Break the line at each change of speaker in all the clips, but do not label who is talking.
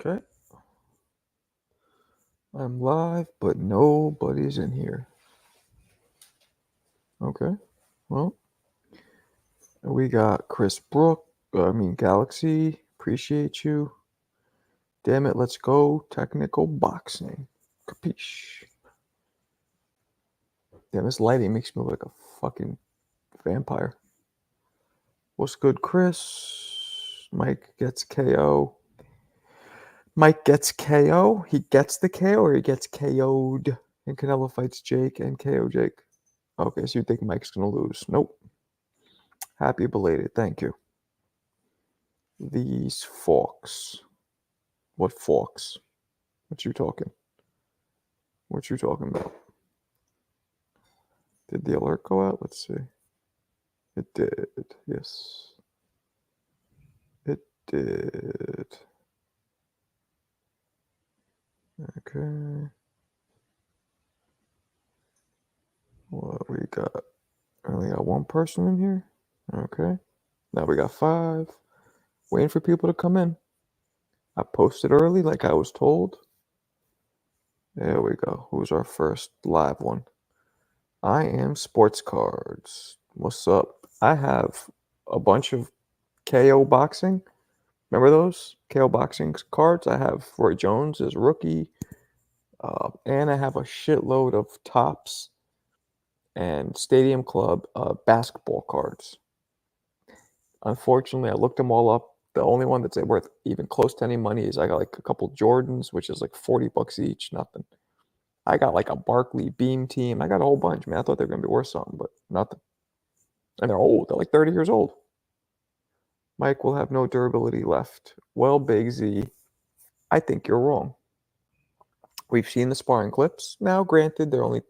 Okay. I'm live, but nobody's in here. Okay. Well, we got Chris Galaxy. Appreciate you. Damn it, let's go. Technical boxing. Capiche. Damn, this lighting makes me look like a fucking vampire. What's good, Chris? Mike gets KO. Mike gets KO. He gets the KO or he gets KO'd. And Canelo fights Jake and KO Jake. Okay, so you think Mike's going to lose. Nope. Happy belated. Thank you. These forks. What forks? What you talking? What you talking about? Did the alert go out? Let's see. It did. Yes. It did. Okay. What we got? I only got one person in here. Okay. Now we got 5. Waiting for people to come in. I posted early like I was told. There we go. Who's our first live one? I am Sports Cards. What's up? I have a bunch of KO boxing. Remember those KO boxing cards? I have Roy Jones as rookie, and I have a shitload of Tops and Stadium Club basketball cards. Unfortunately, I looked them all up. The only one that's worth even close to any money is I got like a couple Jordans, which is like $40 each. Nothing. I got like a Barkley Beam team. I got a whole bunch, man. I thought they were gonna be worth something, but nothing. And they're old. They're like 30 years old. Mike will have no durability left. Well, Big Z, I think you're wrong. We've seen the sparring clips. Now, granted, they're only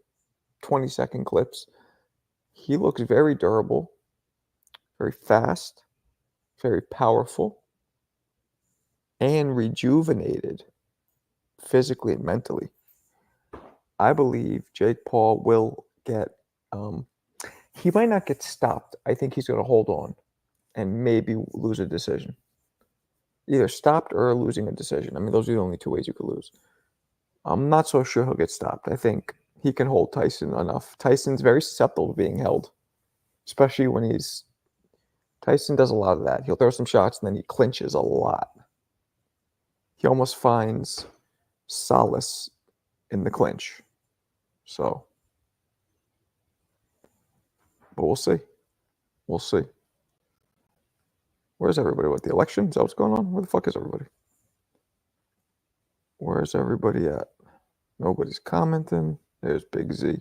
20-second clips. He looks very durable, very fast, very powerful, and rejuvenated physically and mentally. I believe Jake Paul will get, he might not get stopped. I think he's going to hold on and maybe lose a decision. Either stopped or losing a decision. I mean, those are the only 2 ways you could lose. I'm not so sure he'll get stopped. I think he can hold Tyson enough. Tyson's very susceptible to being held, especially when Tyson does a lot of that. He'll throw some shots and then he clinches a lot. He almost finds solace in the clinch. So, but we'll see. We'll see. Where's everybody? What, the election? Is that what's going on? Where the fuck is everybody? Where's everybody at? Nobody's commenting. There's Big Z.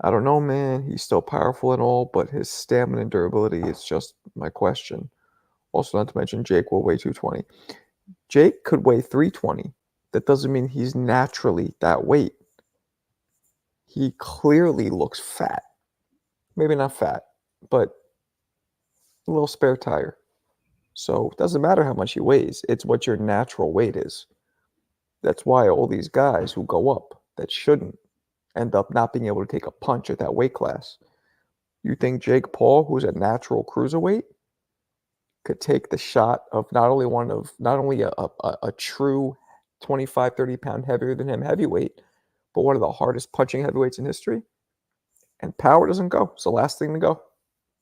I don't know, man. He's still powerful and all, but his stamina and durability is just my question. Also, not to mention, Jake will weigh 220. Jake could weigh 320. That doesn't mean he's naturally that weight. He clearly looks fat. Maybe not fat, but a little spare tire. So it doesn't matter how much he weighs. It's what your natural weight is. That's why all these guys who go up that shouldn't end up not being able to take a punch at that weight class. You think Jake Paul, who's a natural cruiserweight, could take the shot of not only a true 25, 30 pound heavier than him heavyweight, but one of the hardest punching heavyweights in history? And power doesn't go. It's the last thing to go.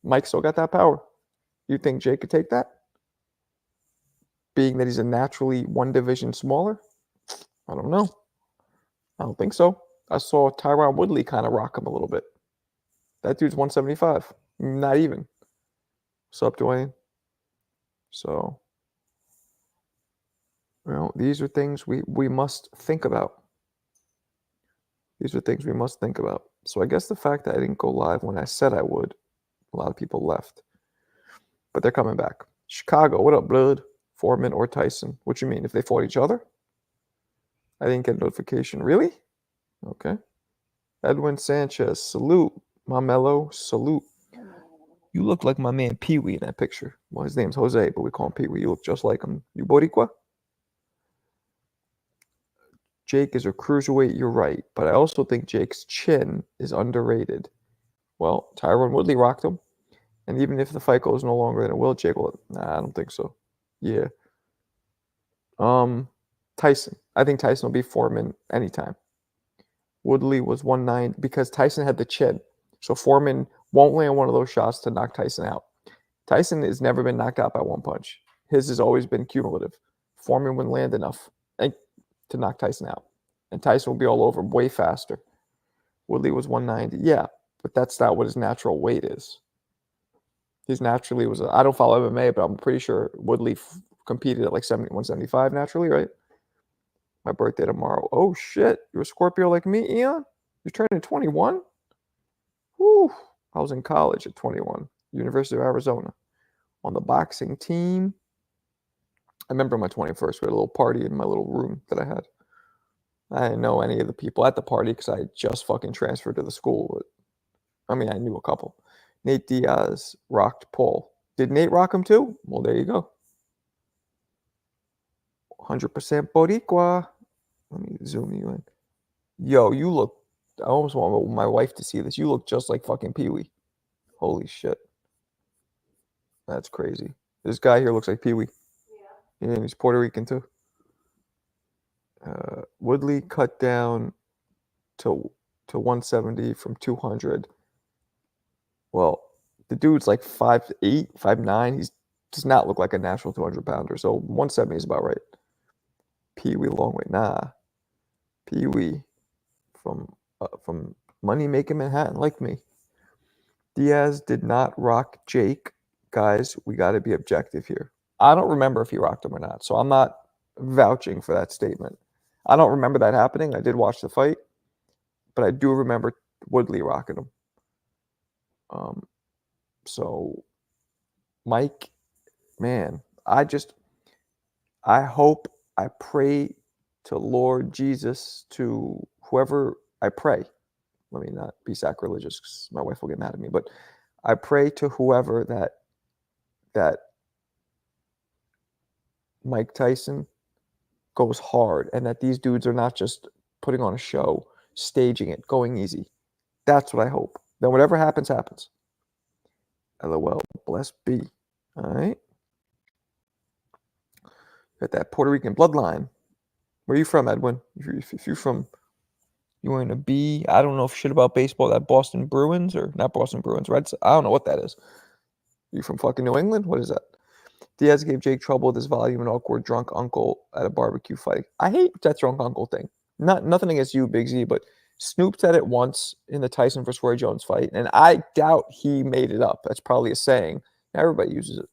Mike still got that power. You think Jake could take that? Being that he's a naturally one division smaller? I don't know. I don't think so. I saw Tyron Woodley kind of rock him a little bit. That dude's 175. Not even. What's up, Dwayne? So, these are things we must think about. These are things we must think about. So I guess the fact that I didn't go live when I said I would, a lot of people left. But they're coming back. Chicago, what up, blood? Foreman or Tyson? What you mean? If they fought each other? I didn't get a notification. Really? Okay. Edwin Sanchez, salute. Mamelo, salute. You look like my man Pee Wee in that picture. Well, his name's Jose, but we call him Pee Wee. You look just like him. You Boricua? Jake is a cruiserweight, you're right. But I also think Jake's chin is underrated. Well, Tyron Woodley rocked him. And even if the fight goes no longer than it will, Jake will. Nah, I don't think so. Yeah. Tyson. I think Tyson will be Foreman anytime. Woodley was 190 because Tyson had the chin. So Foreman won't land one of those shots to knock Tyson out. Tyson has never been knocked out by one punch. His has always been cumulative. Foreman wouldn't land enough to knock Tyson out. And Tyson will be all over him way faster. Woodley was 190. Yeah, but that's not what his natural weight is. He's naturally was. I don't follow MMA, but I'm pretty sure Woodley competed at like 175 naturally, right? My birthday tomorrow. Oh shit, you're a Scorpio like me, Eon? You're turning 21? Whew. I was in college at 21, University of Arizona, on the boxing team. I remember my 21st. We had a little party in my little room that I had. I didn't know any of the people at the party because I just fucking transferred to the school. But, I mean, I knew a couple. Nate Diaz rocked Paul. Did Nate rock him too? Well, there you go. 100% Boricua. Let me zoom you in. Yo, you look. I almost want my wife to see this. You look just like fucking Pee Wee. Holy shit. That's crazy. This guy here looks like Pee Wee. Yeah. And he's Puerto Rican too. Woodley cut down to 170 from 200. Well, the dude's like 5'8", 5'9". He does not look like a natural 200-pounder. So 170 is about right. Pee Wee long way. Nah. Pee Wee from Money Making Manhattan, like me. Diaz did not rock Jake. Guys, we got to be objective here. I don't remember if he rocked him or not, so I'm not vouching for that statement. I don't remember that happening. I did watch the fight, but I do remember Woodley rocking him. So, Mike, man, I hope, I pray to Lord Jesus, to whoever I pray. Let me not be sacrilegious because my wife will get mad at me, but I pray to whoever that Mike Tyson goes hard and that these dudes are not just putting on a show, staging it, going easy. That's what I hope. Then whatever happens, happens. LOL, bless be. All right. Got that Puerto Rican bloodline. Where are you from, Edwin? If you're from, you were in a B. I don't know shit about baseball. That Boston Bruins or not Boston Bruins, Reds. I don't know what that is. You from fucking New England? What is that? Diaz gave Jake trouble with his volume and awkward drunk uncle at a barbecue fight. I hate that drunk uncle thing. Nothing against you, Big Z, but Snoop said it once in the Tyson versus Roy Jones fight, and I doubt he made it up. That's probably a saying. Everybody uses it.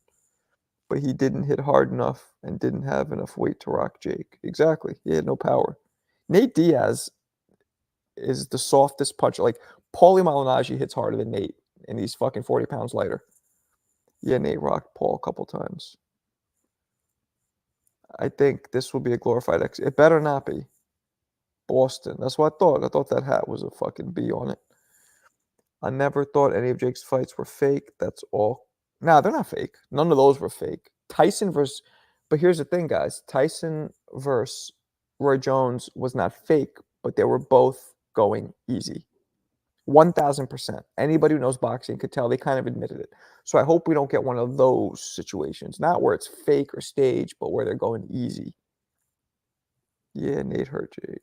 But he didn't hit hard enough and didn't have enough weight to rock Jake. Exactly. He had no power. Nate Diaz is the softest puncher. Like, Paulie Malignaggi hits harder than Nate, and he's fucking 40 pounds lighter. Yeah, Nate rocked Paul a couple times. I think this will be a glorified X. It better not be. Boston. That's what I thought. I thought that hat was a fucking B on it. I never thought any of Jake's fights were fake. That's all. Nah, they're not fake. None of those were fake. Tyson versus... But here's the thing, guys. Tyson versus Roy Jones was not fake, but they were both going easy. 1,000%. Anybody who knows boxing could tell they kind of admitted it. So I hope we don't get one of those situations. Not where it's fake or staged, but where they're going easy. Yeah, Nate hurt Jake.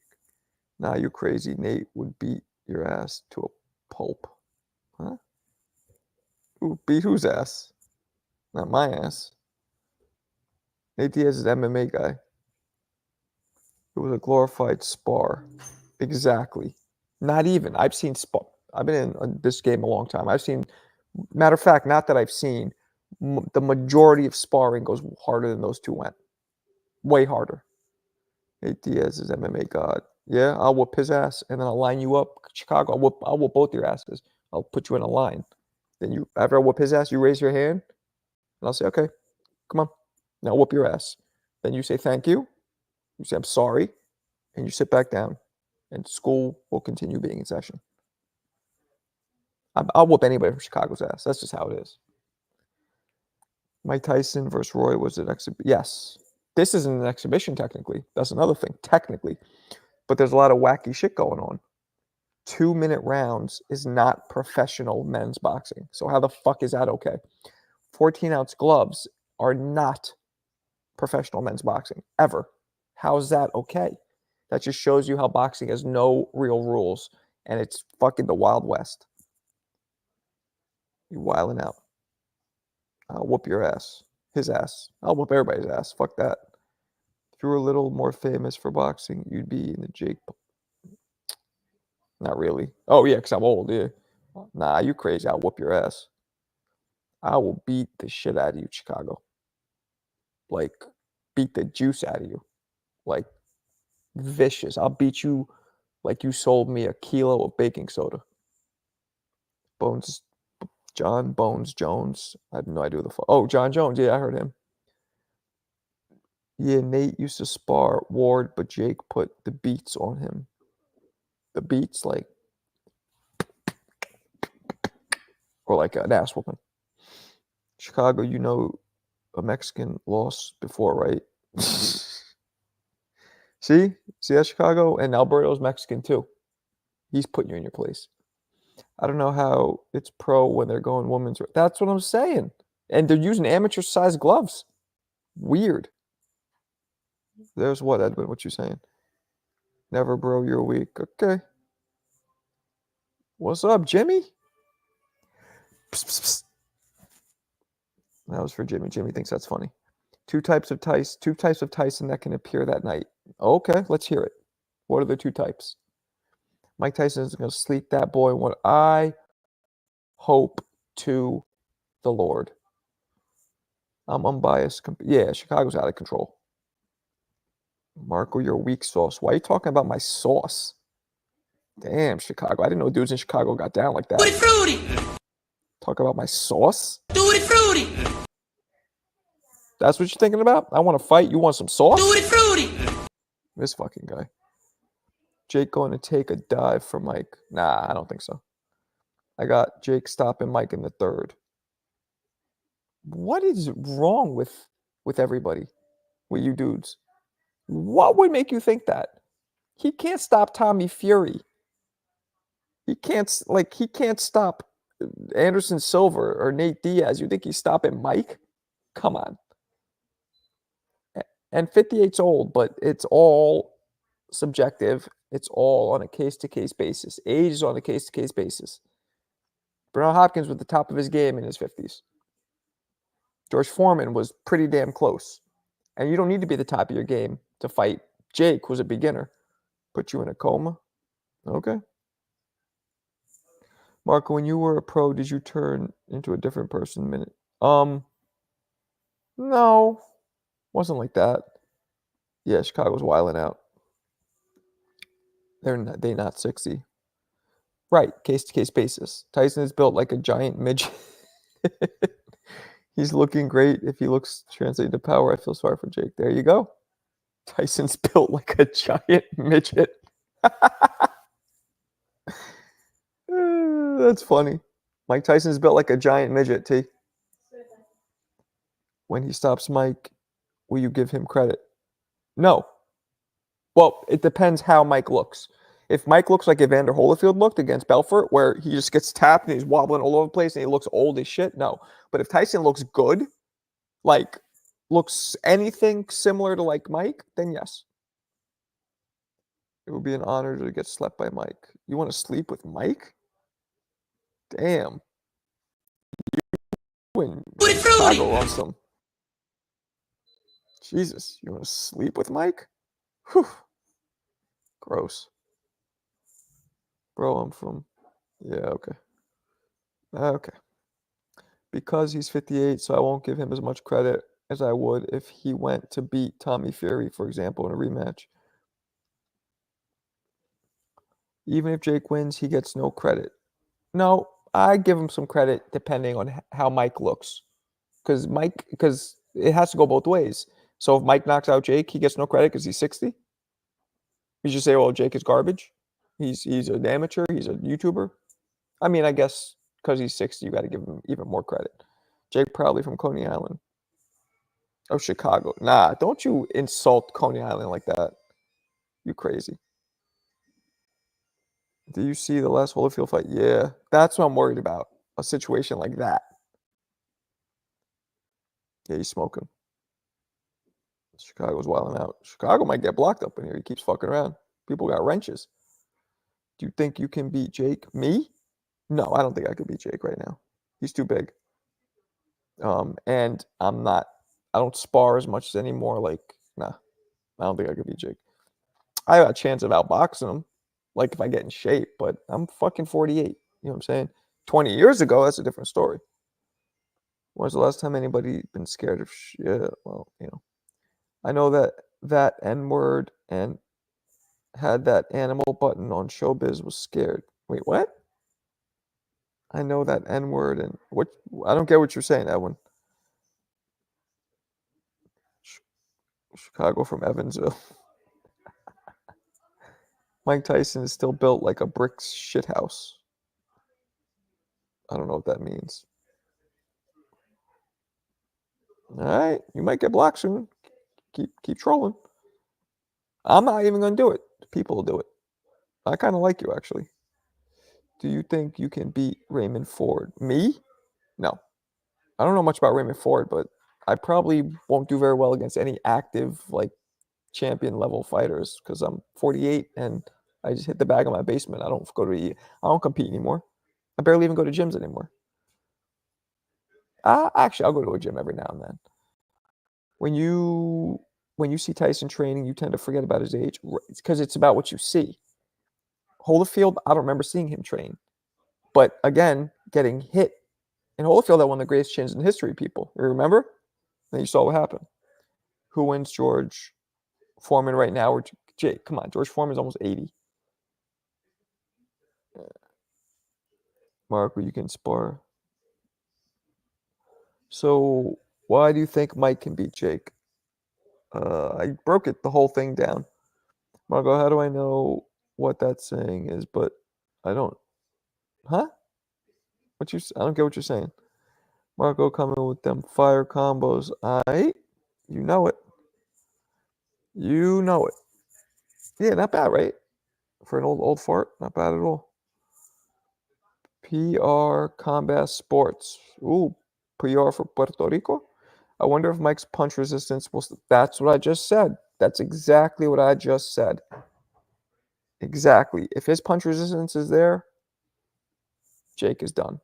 Nah, you crazy. Nate would beat your ass to a pulp. Huh? Who beat whose ass? Not my ass. Nate Diaz is an MMA guy. It was a glorified spar. Exactly. Not even. I've seen spar. I've been in this game a long time. I've seen, matter of fact, not that I've seen, the majority of sparring goes harder than those two went. Way harder. Nate Diaz is MMA god. Yeah, I'll whoop his ass, and then I'll line you up. Chicago, I'll whoop both your asses. I'll put you in a line. Then you, after I whoop his ass, you raise your hand, and I'll say, okay, come on. Now whoop your ass. Then you say thank you. You say I'm sorry, and you sit back down, and school will continue being in session. I'll whoop anybody from Chicago's ass. That's just how it is. Mike Tyson versus Roy was an exhibition. Yes. This isn't an exhibition, technically. That's another thing, technically. But there's a lot of wacky shit going on. 2-minute rounds is not professional men's boxing. So how the fuck is that okay? 14-ounce gloves are not professional men's boxing, ever. How's that okay? That just shows you how boxing has no real rules, and it's fucking the Wild West. You wilding out. I'll whoop your ass. His ass. I'll whoop everybody's ass. Fuck that. If you were a little more famous for boxing, you'd be in the Jake. Not really. Oh, yeah, because I'm old, yeah. Nah, you crazy. I'll whoop your ass. I will beat the shit out of you, Chicago. Like, beat the juice out of you. Like, vicious. I'll beat you like you sold me a kilo of baking soda. John Bones Jones. I have no idea who the fuck. Oh, John Jones. Yeah, I heard him. Yeah, Nate used to spar Ward, but Jake put the beats on him. The beats, like, or like an ass whooping. Chicago, you know, a Mexican lost before, right? See that, Chicago? And Alberto's Mexican too. He's putting you in your place. I don't know how it's pro when they're going women's. That's what I'm saying. And they're using amateur-sized gloves. Weird. There's what, Edwin? What you saying? Never, bro. You're weak. Okay. What's up, Jimmy? Psst, psst, psst. That was for Jimmy. Jimmy thinks that's funny. Two types of Tyson that can appear that night. Okay, let's hear it. What are the two types? Mike Tyson is going to sleep that boy. What I hope to the Lord. I'm unbiased. Yeah, Chicago's out of control. Marco, your weak sauce. Why are you talking about my sauce? Damn, Chicago. I didn't know dudes in Chicago got down like that.
Tutti frutti.
Talk about my sauce?
Tutti frutti.
That's what you're thinking about? I want to fight. You want some sauce?
Tutti frutti.
This fucking guy. Jake going to take a dive for Mike. Nah, I don't think so. I got Jake stopping Mike in the third. What is wrong with everybody? With you dudes? What would make you think that? He can't stop Tommy Fury. He can't stop Anderson Silva or Nate Diaz. You think he's stopping Mike? Come on. And 58's old, but it's all subjective. It's all on a case-to-case basis. Age is on a case-to-case basis. Bernal Hopkins was the top of his game in his 50s. George Foreman was pretty damn close. And you don't need to be the top of your game to fight Jake, who's a beginner. Put you in a coma? Okay. Marco, when you were a pro, did you turn into a different person in a minute? No. Wasn't like that. Yeah, Chicago's wilding out. They're not 60. Right, case-to-case basis. Tyson is built like a giant midget. He's looking great. If he looks translated to power, I feel sorry for Jake. There you go. Tyson's built like a giant midget. That's funny. Mike Tyson's built like a giant midget, T. When he stops Mike, will you give him credit? No. Well, it depends how Mike looks. If Mike looks like Evander Holyfield looked against Belfort, where he just gets tapped and he's wobbling all over the place and he looks old as shit, no. But if Tyson looks good, like looks anything similar to like Mike, then yes. It would be an honor to get slept by Mike. You want to sleep with Mike? Damn. You in Chicago on some. Jesus, you want to sleep with Mike? Whew. Gross. Bro, I'm from. Yeah, okay. Okay. Because he's 58, so I won't give him as much credit as I would if he went to beat Tommy Fury, for example, in a rematch. Even if Jake wins, he gets no credit. No, I give him some credit depending on how Mike looks. Because it has to go both ways. So if Mike knocks out Jake, he gets no credit because he's 60. You just say, well, Jake is garbage. He's an amateur. He's a YouTuber. I mean, I guess because he's 60, you got to give him even more credit. Jake probably from Coney Island. Oh, Chicago. Nah, don't you insult Coney Island like that. You crazy. Do you see the last Holyfield fight? Yeah, that's what I'm worried about. A situation like that. Yeah, he's smoking. Chicago's wilding out. Chicago might get blocked up in here. He keeps fucking around. People got wrenches. Do you think you can beat Jake? Me? No, I don't think I could beat Jake right now. He's too big. And I'm not. I don't spar as much anymore. Like, nah, I don't think I could beat Jake. I have a chance of outboxing him, like if I get in shape. But I'm fucking 48. You know what I'm saying? 20 years ago, that's a different story. When's the last time anybody been scared of shit? Well, I know that N word and had that animal button on Showbiz was scared. Wait, what? I know that N word and what? I don't get what you're saying, Edwin. Chicago from Evansville. Mike Tyson is still built like a brick shithouse. I don't know what that means. All right, you might get blocked soon. Keep trolling. I'm not even gonna do it. People will do it. I kind of like you actually. Do you think you can beat Raymond Ford? Me? No. I don't know much about Raymond Ford, but I probably won't do very well against any active like champion level fighters because I'm 48 and I just hit the bag in my basement. I don't compete anymore. I barely even go to gyms anymore. Actually, I'll go to a gym every now and then. When you see Tyson training, you tend to forget about his age because it's about what you see. Holyfield, I don't remember seeing him train, but again, getting hit in Holyfield, that one of the greatest chins in history. People, you remember? Then you saw what happened. Who wins, George Foreman right now, or Jake? Come on, George Foreman's almost 80. Marco, you can spar. So why do you think Mike can beat Jake? I broke the whole thing down. Marco, how do I know what that saying is? But I don't. Huh? I don't get what you're saying. Marco coming with them fire combos. You know it. You know it. Yeah, not bad, right? For an old fart, not bad at all. PR Combat Sports. Ooh, PR for Puerto Rico. I wonder if Mike's punch resistance will. That's what I just said. That's exactly what I just said. Exactly. If his punch resistance is there, Jake is done.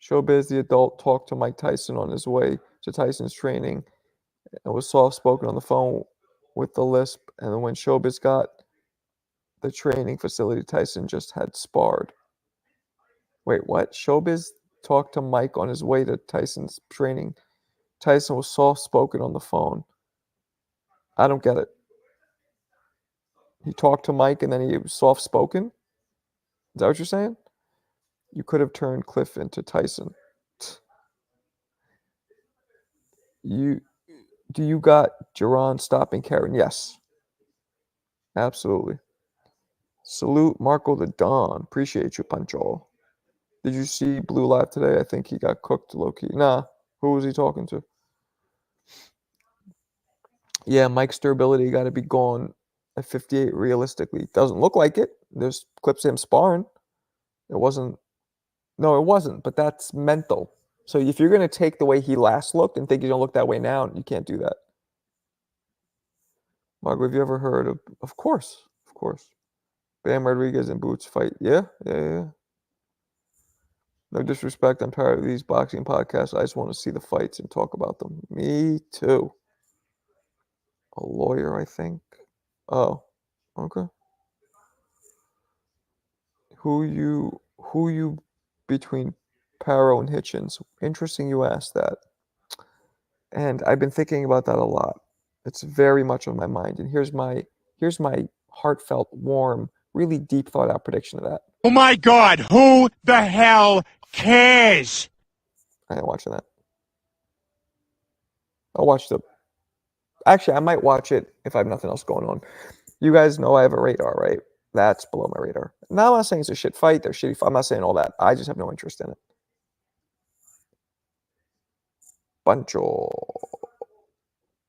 Showbiz, the adult, talked to Mike Tyson on his way to Tyson's training and was soft spoken on the phone with the lisp. And then when Showbiz got the training facility, Tyson just had sparred. Wait, what? Showbiz talked to Mike on his way to Tyson's training. Tyson was soft spoken on the phone. I don't get it. He talked to Mike and then he was soft spoken? Is that what you're saying? You could have turned Cliff into Tyson. Do you got Jerron stopping Karen? Yes. Absolutely. Salute Marco the Don. Appreciate you, Pancho. Did you see Blue Live today? I think he got cooked low-key. Nah. Who was he talking to? Yeah, Mike's durability got to be gone at 58 realistically. Doesn't look like it. There's clips of him sparring. It wasn't. No, it wasn't. But that's mental. So if you're going to take the way he last looked and think he's going to look that way now, you can't do that. Margo, have you ever heard of? Of course. Of course. Bam Rodriguez and Boots fight. Yeah. No disrespect. I'm tired of these boxing podcasts. I just want to see the fights and talk about them. Me too. A lawyer, I think. Oh, okay. Who you between Paro and Hitchens? Interesting you asked that. And I've been thinking about that a lot. It's very much on my mind. And here's my heartfelt, warm, really deep thought out prediction of that.
Oh my God, who the hell cares?
I ain't watching that. I'll watch actually, I might watch it if I have nothing else going on. You guys know I have a radar, right? That's below my radar. Now, I'm not saying it's a shit fight. They're shitty. I'm not saying all that. I just have no interest in it. Buncho.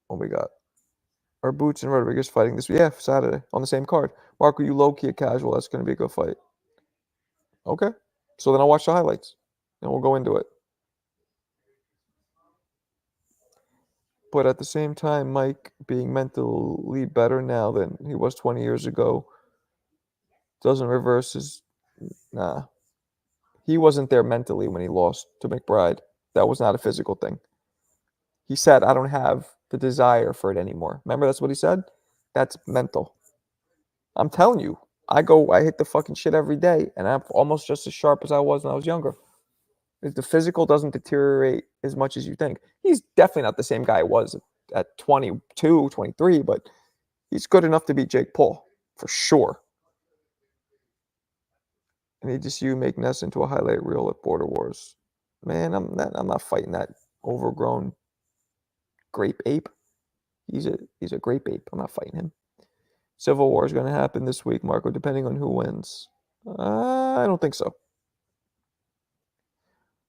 What we got? Are Boots and Rodriguez fighting this? Yeah, Saturday on the same card. Marco, you low key casual. That's going to be a good fight. Okay. So then I'll watch the highlights and we'll go into it. But at the same time, Mike being mentally better now than he was 20 years ago doesn't reverse his. Nah. He wasn't there mentally when he lost to McBride. That was not a physical thing. He said, I don't have the desire for it anymore. Remember, that's what he said? That's mental. I'm telling you, I hit the fucking shit every day, and I'm almost just as sharp as I was when I was younger. If the physical doesn't deteriorate as much as you think. He's definitely not the same guy he was at 22, 23, but he's good enough to beat Jake Paul, for sure. And he just make Ness into a highlight reel at Border Wars. Man, I'm not fighting that overgrown grape ape. He's a grape ape. I'm not fighting him. Civil War is going to happen this week, Marco, depending on who wins. I don't think so.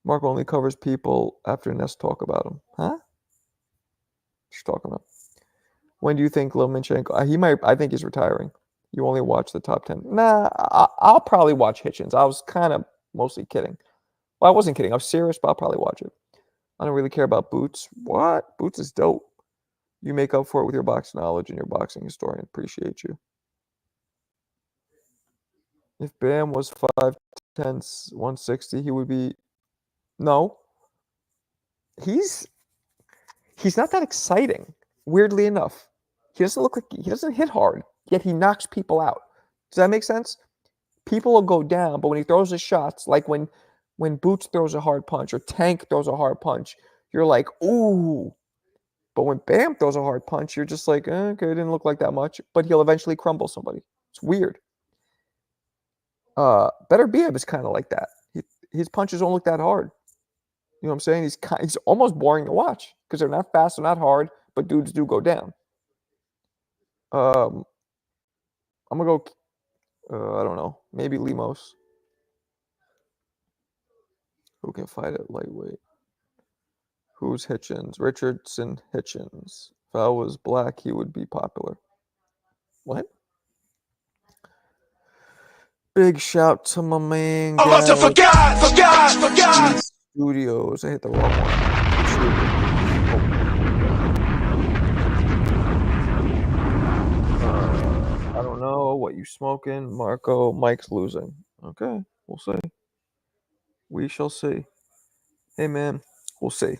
Marco only covers people after Ness talk about him. Huh? What you talking about? When do you think Lomachenko? He might. I think he's retiring. You only watch the top 10. Nah, I'll probably watch Hitchens. I was kind of mostly kidding. Well, I wasn't kidding. I was serious, but I'll probably watch it. I don't really care about Boots. What? Boots is dope. You make up for it with your boxing knowledge and your boxing historian. Appreciate you. If Bam was 5'10", 160, he would be. No. He's not that exciting. Weirdly enough, he doesn't hit hard, yet he knocks people out. Does that make sense? People will go down, but when he throws his shots, like when Boots throws a hard punch or Tank throws a hard punch, you're like, ooh. But when Bam throws a hard punch, you're just like, okay, it didn't look like that much, but he'll eventually crumble somebody. It's weird. Better Bam is kind of like that. His punches don't look that hard. You know what I'm saying? He's almost boring to watch because they're not fast, they're not hard, but dudes do go down. I'm gonna go. I don't know. Maybe Lemos. Who can fight at lightweight? Who's Hitchens? Richardson Hitchens. If I was black, he would be popular. What? Big shout to my man.
I must have forgot.
Studios. I hit the wrong one. I don't know what you smoking, Marco. Mike's losing. Okay, we'll see. We shall see. Hey man, we'll see.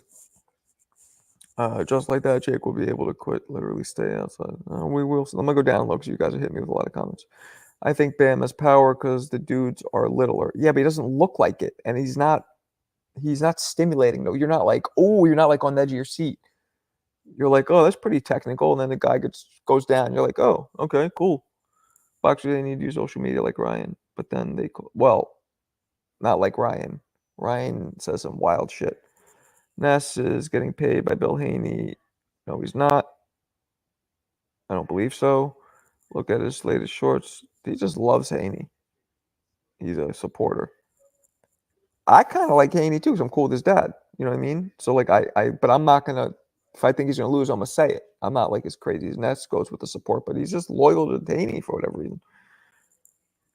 Just like that, Jake will be able to quit. Literally, stay outside. We will. I'm gonna go down low because you guys are hitting me with a lot of comments. I think Bam has power because the dudes are littler. Yeah, but he doesn't look like it, and he's not stimulating though. You're not like, oh, you're not like on the edge of your seat. You're like, oh, that's pretty technical, and then the guy goes down. You're like, oh, okay, cool. Boxers, they need to use social media like Ryan, but then not like Ryan. Ryan says some wild shit. Ness is getting paid by Bill Haney. No, he's not. I don't believe so. Look at his latest shorts. He just loves Haney. He's a supporter. I kind of like Haney too, because I'm cool with his dad. You know what I mean? So like but I'm not gonna. If I think he's gonna lose, I'm gonna say it. I'm not like as crazy as Ness goes with the support, but he's just loyal to Haney for whatever reason.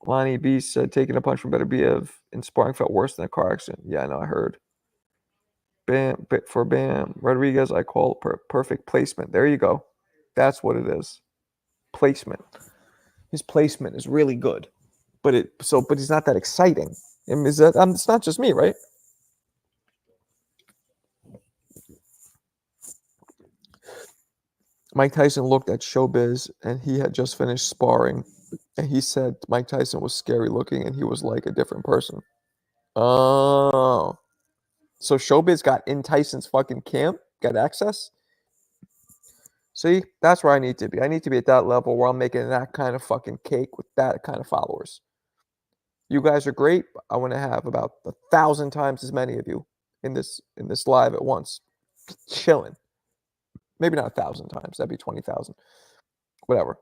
Lonnie B said taking a punch from Better Biev in sparring felt worse than a car accident. Yeah, I know, I heard. Bam, for Bam Rodriguez, I call perfect placement. There you go. That's what it is. Placement. His placement is really good, but he's not that exciting. It's not just me, right? Mike Tyson looked at Showbiz, and he had just finished sparring, and he said Mike Tyson was scary looking, and he was like a different person. Oh, so Showbiz got in Tyson's fucking camp, got access. See, that's where I need to be. I need to be at that level where I'm making that kind of fucking cake with that kind of followers. You guys are great. I want to have about 1,000 times as many of you in this live at once, chilling. Maybe not 1,000 times. That'd be 20,000. Whatever.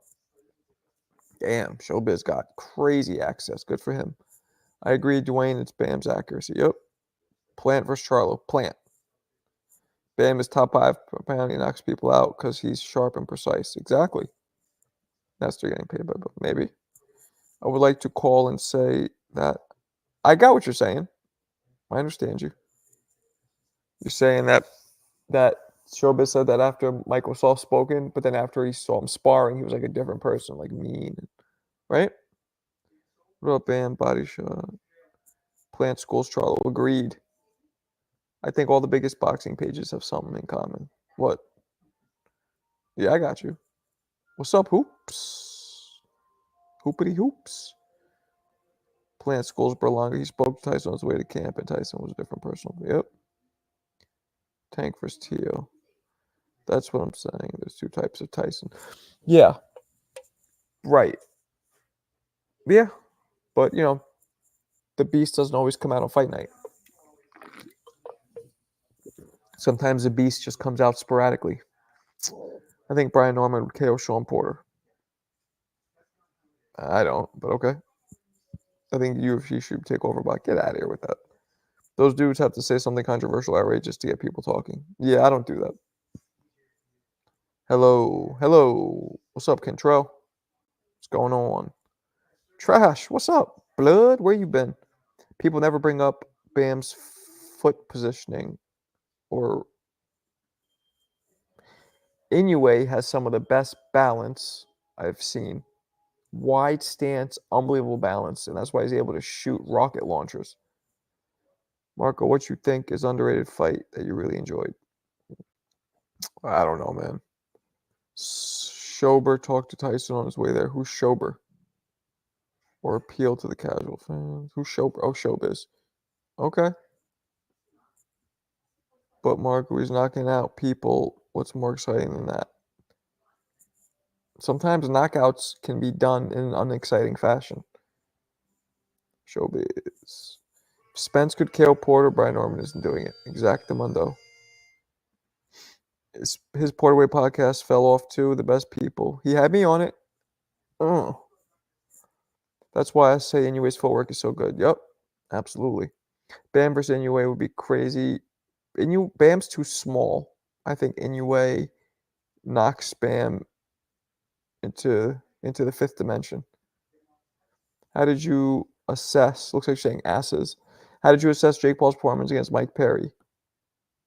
Damn, Showbiz got crazy access. Good for him. I agree, Dwayne. It's Bam's accuracy. Yep. Plant versus Charlo. Plant. Bam is top 5 pound. He knocks people out because he's sharp and precise. Exactly. That's still getting paid by maybe. I would like to call and say that I got what you're saying. I understand you. You're saying that Showbiz said that after Mike was soft spoken, but then after he saw him sparring, he was like a different person, like mean, right? What up, Bam? Body shot. Plant Schools Charlo. Agreed. I think all the biggest boxing pages have something in common. What? Yeah, I got you. What's up, hoops? Hoopity hoops. Plant Schools Berlanga. He spoke to Tyson on his way to camp, and Tyson was a different person. Yep. Tank versus Tio. That's what I'm saying. There's two types of Tyson. Yeah. Right. Yeah. But, the beast doesn't always come out on fight night. Sometimes the beast just comes out sporadically. I think Brian Norman would KO Sean Porter. I don't, but okay. I think UFC should take over, but get out of here with that. Those dudes have to say something controversial, outrageous to get people talking. Yeah, I don't do that. Hello. Hello. What's up, Cantrell? What's going on? Trash. What's up? Blood, where you been? People never bring up Bam's foot positioning or Inoue has some of the best balance I've seen. Wide stance, unbelievable balance, and that's why he's able to shoot rocket launchers. Marco, what you think is underrated fight that you really enjoyed? I don't know, man. Schober talked to Tyson on his way there. Who's Schober? Or appeal to the casual fans? Who's Schober? Oh, Showbiz. Okay. But Marco, he's knocking out people. What's more exciting than that? Sometimes knockouts can be done in an unexciting fashion. Showbiz. Spence could KO Porter. Brian Norman isn't doing it. Exactamundo. His Porterway podcast fell off too. The best people. He had me on it. Oh. That's why I say Inoue's footwork is so good. Yep. Absolutely. Bam versus Inoue would be crazy. Bam's too small. I think Inoue knocks Bam into the fifth dimension. How did you assess? Looks like you're saying asses. How did you assess Jake Paul's performance against Mike Perry?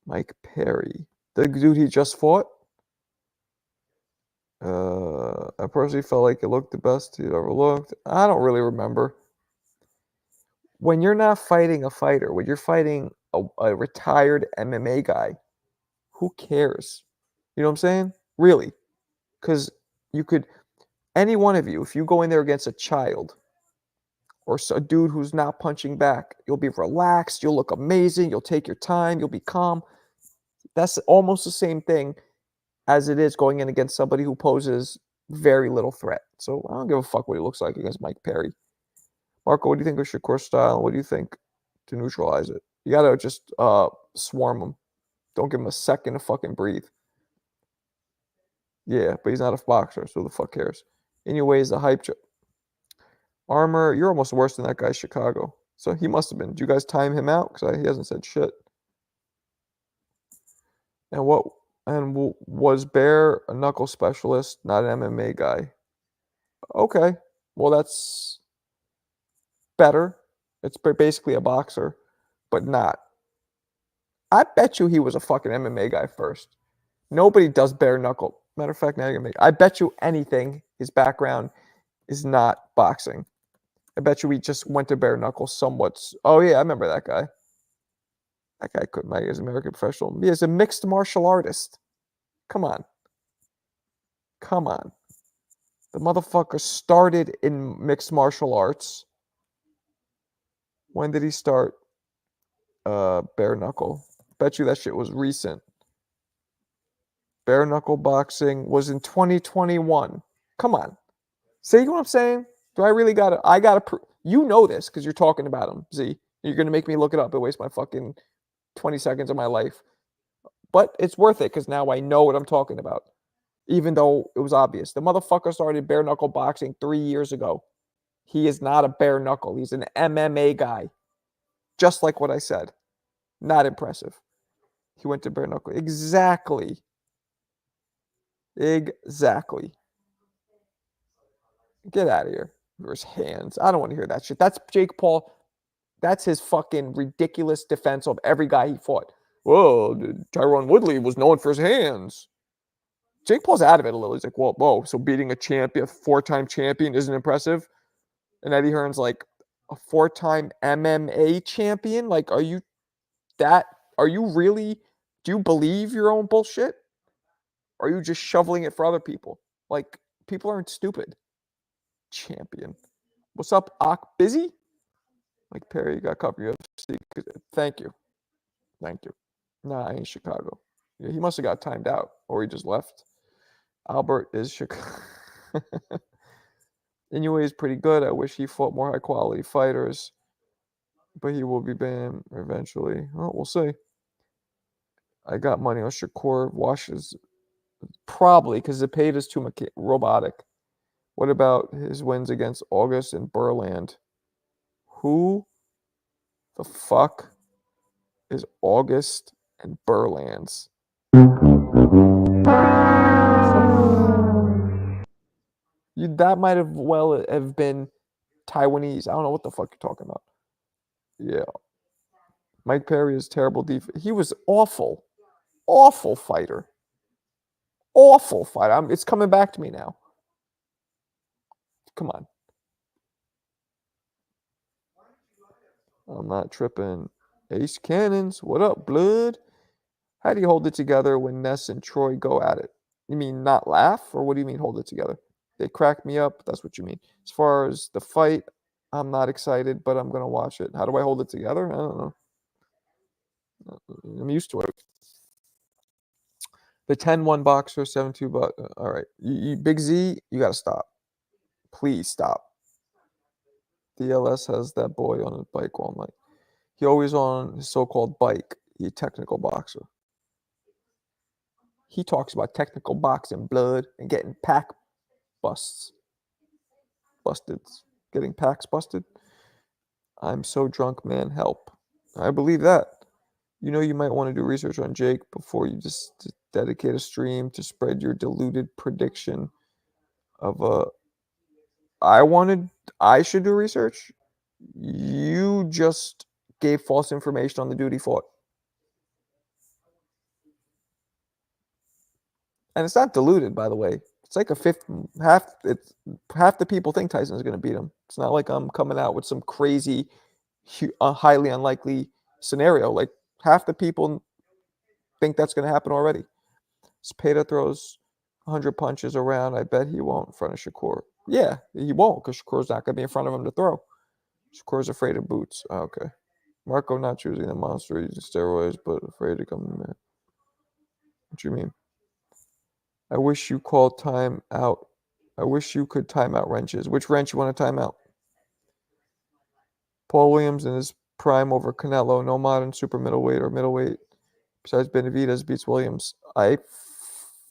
Mike Perry, the dude he just fought. I personally felt like it looked the best he'd ever looked. I don't really remember. When you're not fighting a fighter, when you're fighting a retired MMA guy, who cares? You know what I'm saying? Really. Because you could, any one of you, if you go in there against a child or a dude who's not punching back, you'll be relaxed, you'll look amazing, you'll take your time, you'll be calm. That's almost the same thing as it is going in against somebody who poses very little threat. So I don't give a fuck what he looks like against Mike Perry. Marco, what do you think of Shakur's style? What do you think to neutralize it? You got to just swarm him. Don't give him a second to fucking breathe. Yeah, but he's not a boxer, so who the fuck cares? Anyways, the hype. Armor, you're almost worse than that guy, Chicago. So he must have been. Did you guys time him out? Because he hasn't said shit. And was Bear a knuckle specialist, not an MMA guy? Okay, well that's better. It's basically a boxer, but not. I bet you he was a fucking MMA guy first. Nobody does bare knuckle. Matter of fact, now you're gonna make. I bet you anything. His background is not boxing. I bet you he just went to bare knuckle somewhat. Oh yeah, I remember that guy. That guy couldn't make as an American professional. He is a mixed martial artist. Come on. Come on. The motherfucker started in mixed martial arts. When did he start? Bare knuckle. Bet you that shit was recent. Bare knuckle boxing was in 2021. Come on. See what I'm saying? Do I really gotta? I gotta. You know this because you're talking about him. Z. You're gonna make me look it up and waste my fucking 20 seconds of my life. But it's worth it because now I know what I'm talking about. Even though it was obvious. The motherfucker started bare knuckle boxing 3 years ago. He is not a bare knuckle. He's an MMA guy. Just like what I said. Not impressive. He went to bare knuckle. Exactly. Exactly. Get out of here. His hands. I don't want to hear that shit. That's Jake Paul. That's his fucking ridiculous defense of every guy he fought. Whoa, Tyron Woodley was known for his hands. Jake Paul's out of it a little. He's like, whoa, so beating a champion, a 4-time champion isn't impressive? And Eddie Hearn's like, a 4-time MMA champion? Like, are you really, do you believe your own bullshit? Or are you just shoveling it for other people? Like, people aren't stupid. Champion. What's up, Ak Busy? Mike Perry got covered UFC. Thank you. Nah, I ain't Chicago. Yeah, he must have got timed out, or he just left. Albert is Chicago. Inoue is pretty good. I wish he fought more high quality fighters, but he will be banned eventually. Well, we'll see. I got money on Shakur. Washes probably because the paid is too robotic. What about his wins against August and Burland? Who the fuck is August and Burlands? That might have been Taiwanese. I don't know what the fuck you're talking about. Yeah. Mike Perry is terrible defense. He was awful. Awful fighter. Awful fighter. It's coming back to me now. Come on. I'm not tripping. Ace Cannons. What up, blood? How do you hold it together when Ness and Troy go at it? You mean not laugh? Or what do you mean hold it together? They crack me up. That's what you mean. As far as the fight, I'm not excited, but I'm going to watch it. How do I hold it together? I don't know. I'm used to it. The 10-1 boxer, 7-2 all right. Big Z, you got to stop. Please stop. DLS has that boy on his bike all night. He always on his so-called bike. He a technical boxer. He talks about technical boxing, blood, and getting pack busted. Getting packs busted. I'm so drunk, man. Help. I believe that. You know you might want to do research on Jake before you just dedicate a stream to spread your deluded prediction of a. I should do research. You just gave false information on the dude he fought. And it's not diluted, by the way. It's like half the people think Tyson is going to beat him. It's not like I'm coming out with some crazy, highly unlikely scenario. Like half the people think that's going to happen already. Spada throws 100 punches around. I bet he won't in front of Shakur. Yeah, he won't because Shakur's not going to be in front of him to throw. Shakur's afraid of boots. Oh, okay. Marco not choosing the monster using steroids, but afraid to come in there. What you mean? I wish you called time out. I wish you could time out wrenches. Which wrench you want to time out? Paul Williams in his prime over Canelo. No modern super middleweight or middleweight besides Benavidez beats Williams. I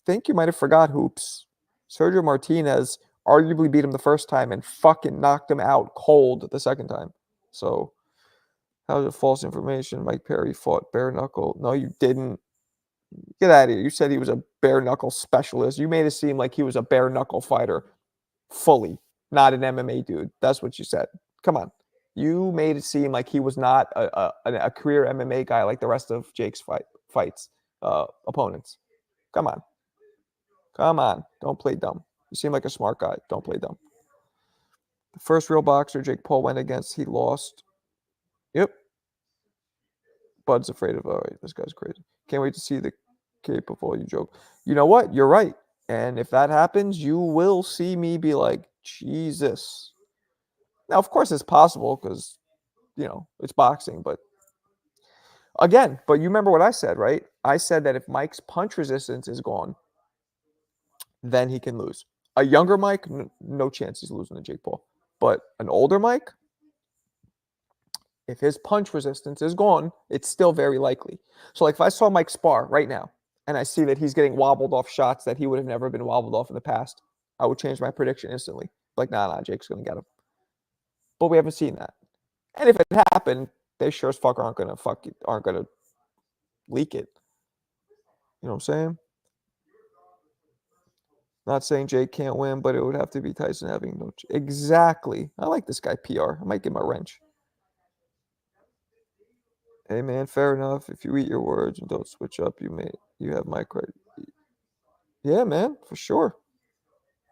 think you might have forgot Hoops. Sergio Martinez arguably beat him the first time and fucking knocked him out cold the second time. So, how's it false information? Mike Perry fought bare knuckle. No, you didn't. Get out of here. You said he was a bare knuckle specialist. You made it seem like he was a bare knuckle fighter fully, not an MMA dude. That's what you said. Come on. You made it seem like he was not a career MMA guy like the rest of Jake's fights opponents. Come on. Don't play dumb. You seem like a smart guy. Don't play dumb. The first real boxer Jake Paul went against, he lost. Yep. Bud's afraid of, all right, this guy's crazy. Can't wait to see the cape of all you joke. You know what? You're right. And if that happens, you will see me be like, Jesus. Now, of course, it's possible because, it's boxing. But again, you remember what I said, right? I said that if Mike's punch resistance is gone, then he can lose. A younger Mike, no chance he's losing to Jake Paul. But an older Mike, if his punch resistance is gone, it's still very likely. So, like, if I saw Mike spar right now, and I see that he's getting wobbled off shots that he would have never been wobbled off in the past, I would change my prediction instantly. Like, nah, Jake's going to get him. But we haven't seen that. And if it happened, they sure as fuck aren't going to leak it. You know what I'm saying? Not saying Jake can't win, but it would have to be Tyson having no. Exactly. I like this guy, PR. I might give him a wrench. Hey man, fair enough. If you eat your words and don't switch up, you have my credit. Yeah, man, for sure.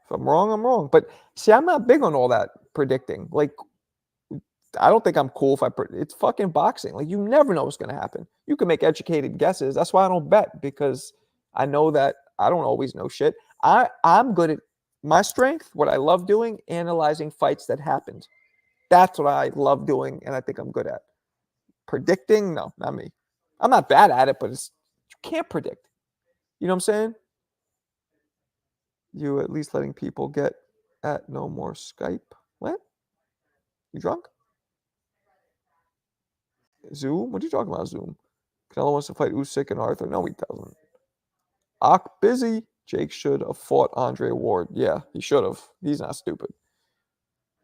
If I'm wrong, I'm wrong. But see, I'm not big on all that predicting. Like, I don't think I'm cool if it's fucking boxing. Like, you never know what's gonna happen. You can make educated guesses. That's why I don't bet, because I know that I don't always know shit. I'm good at my strength. What I love doing, analyzing fights that happened. That's what I love doing, and I think I'm good at. Predicting, no, not me. I'm not bad at it, but you can't predict. You know what I'm saying? You at least letting people get at no more Skype. What? You drunk? Zoom? What are you talking about, Zoom? Canelo wants to fight Usyk and Arthur. No, he doesn't. Ak busy. Jake should have fought Andre Ward. Yeah, he should have. He's not stupid.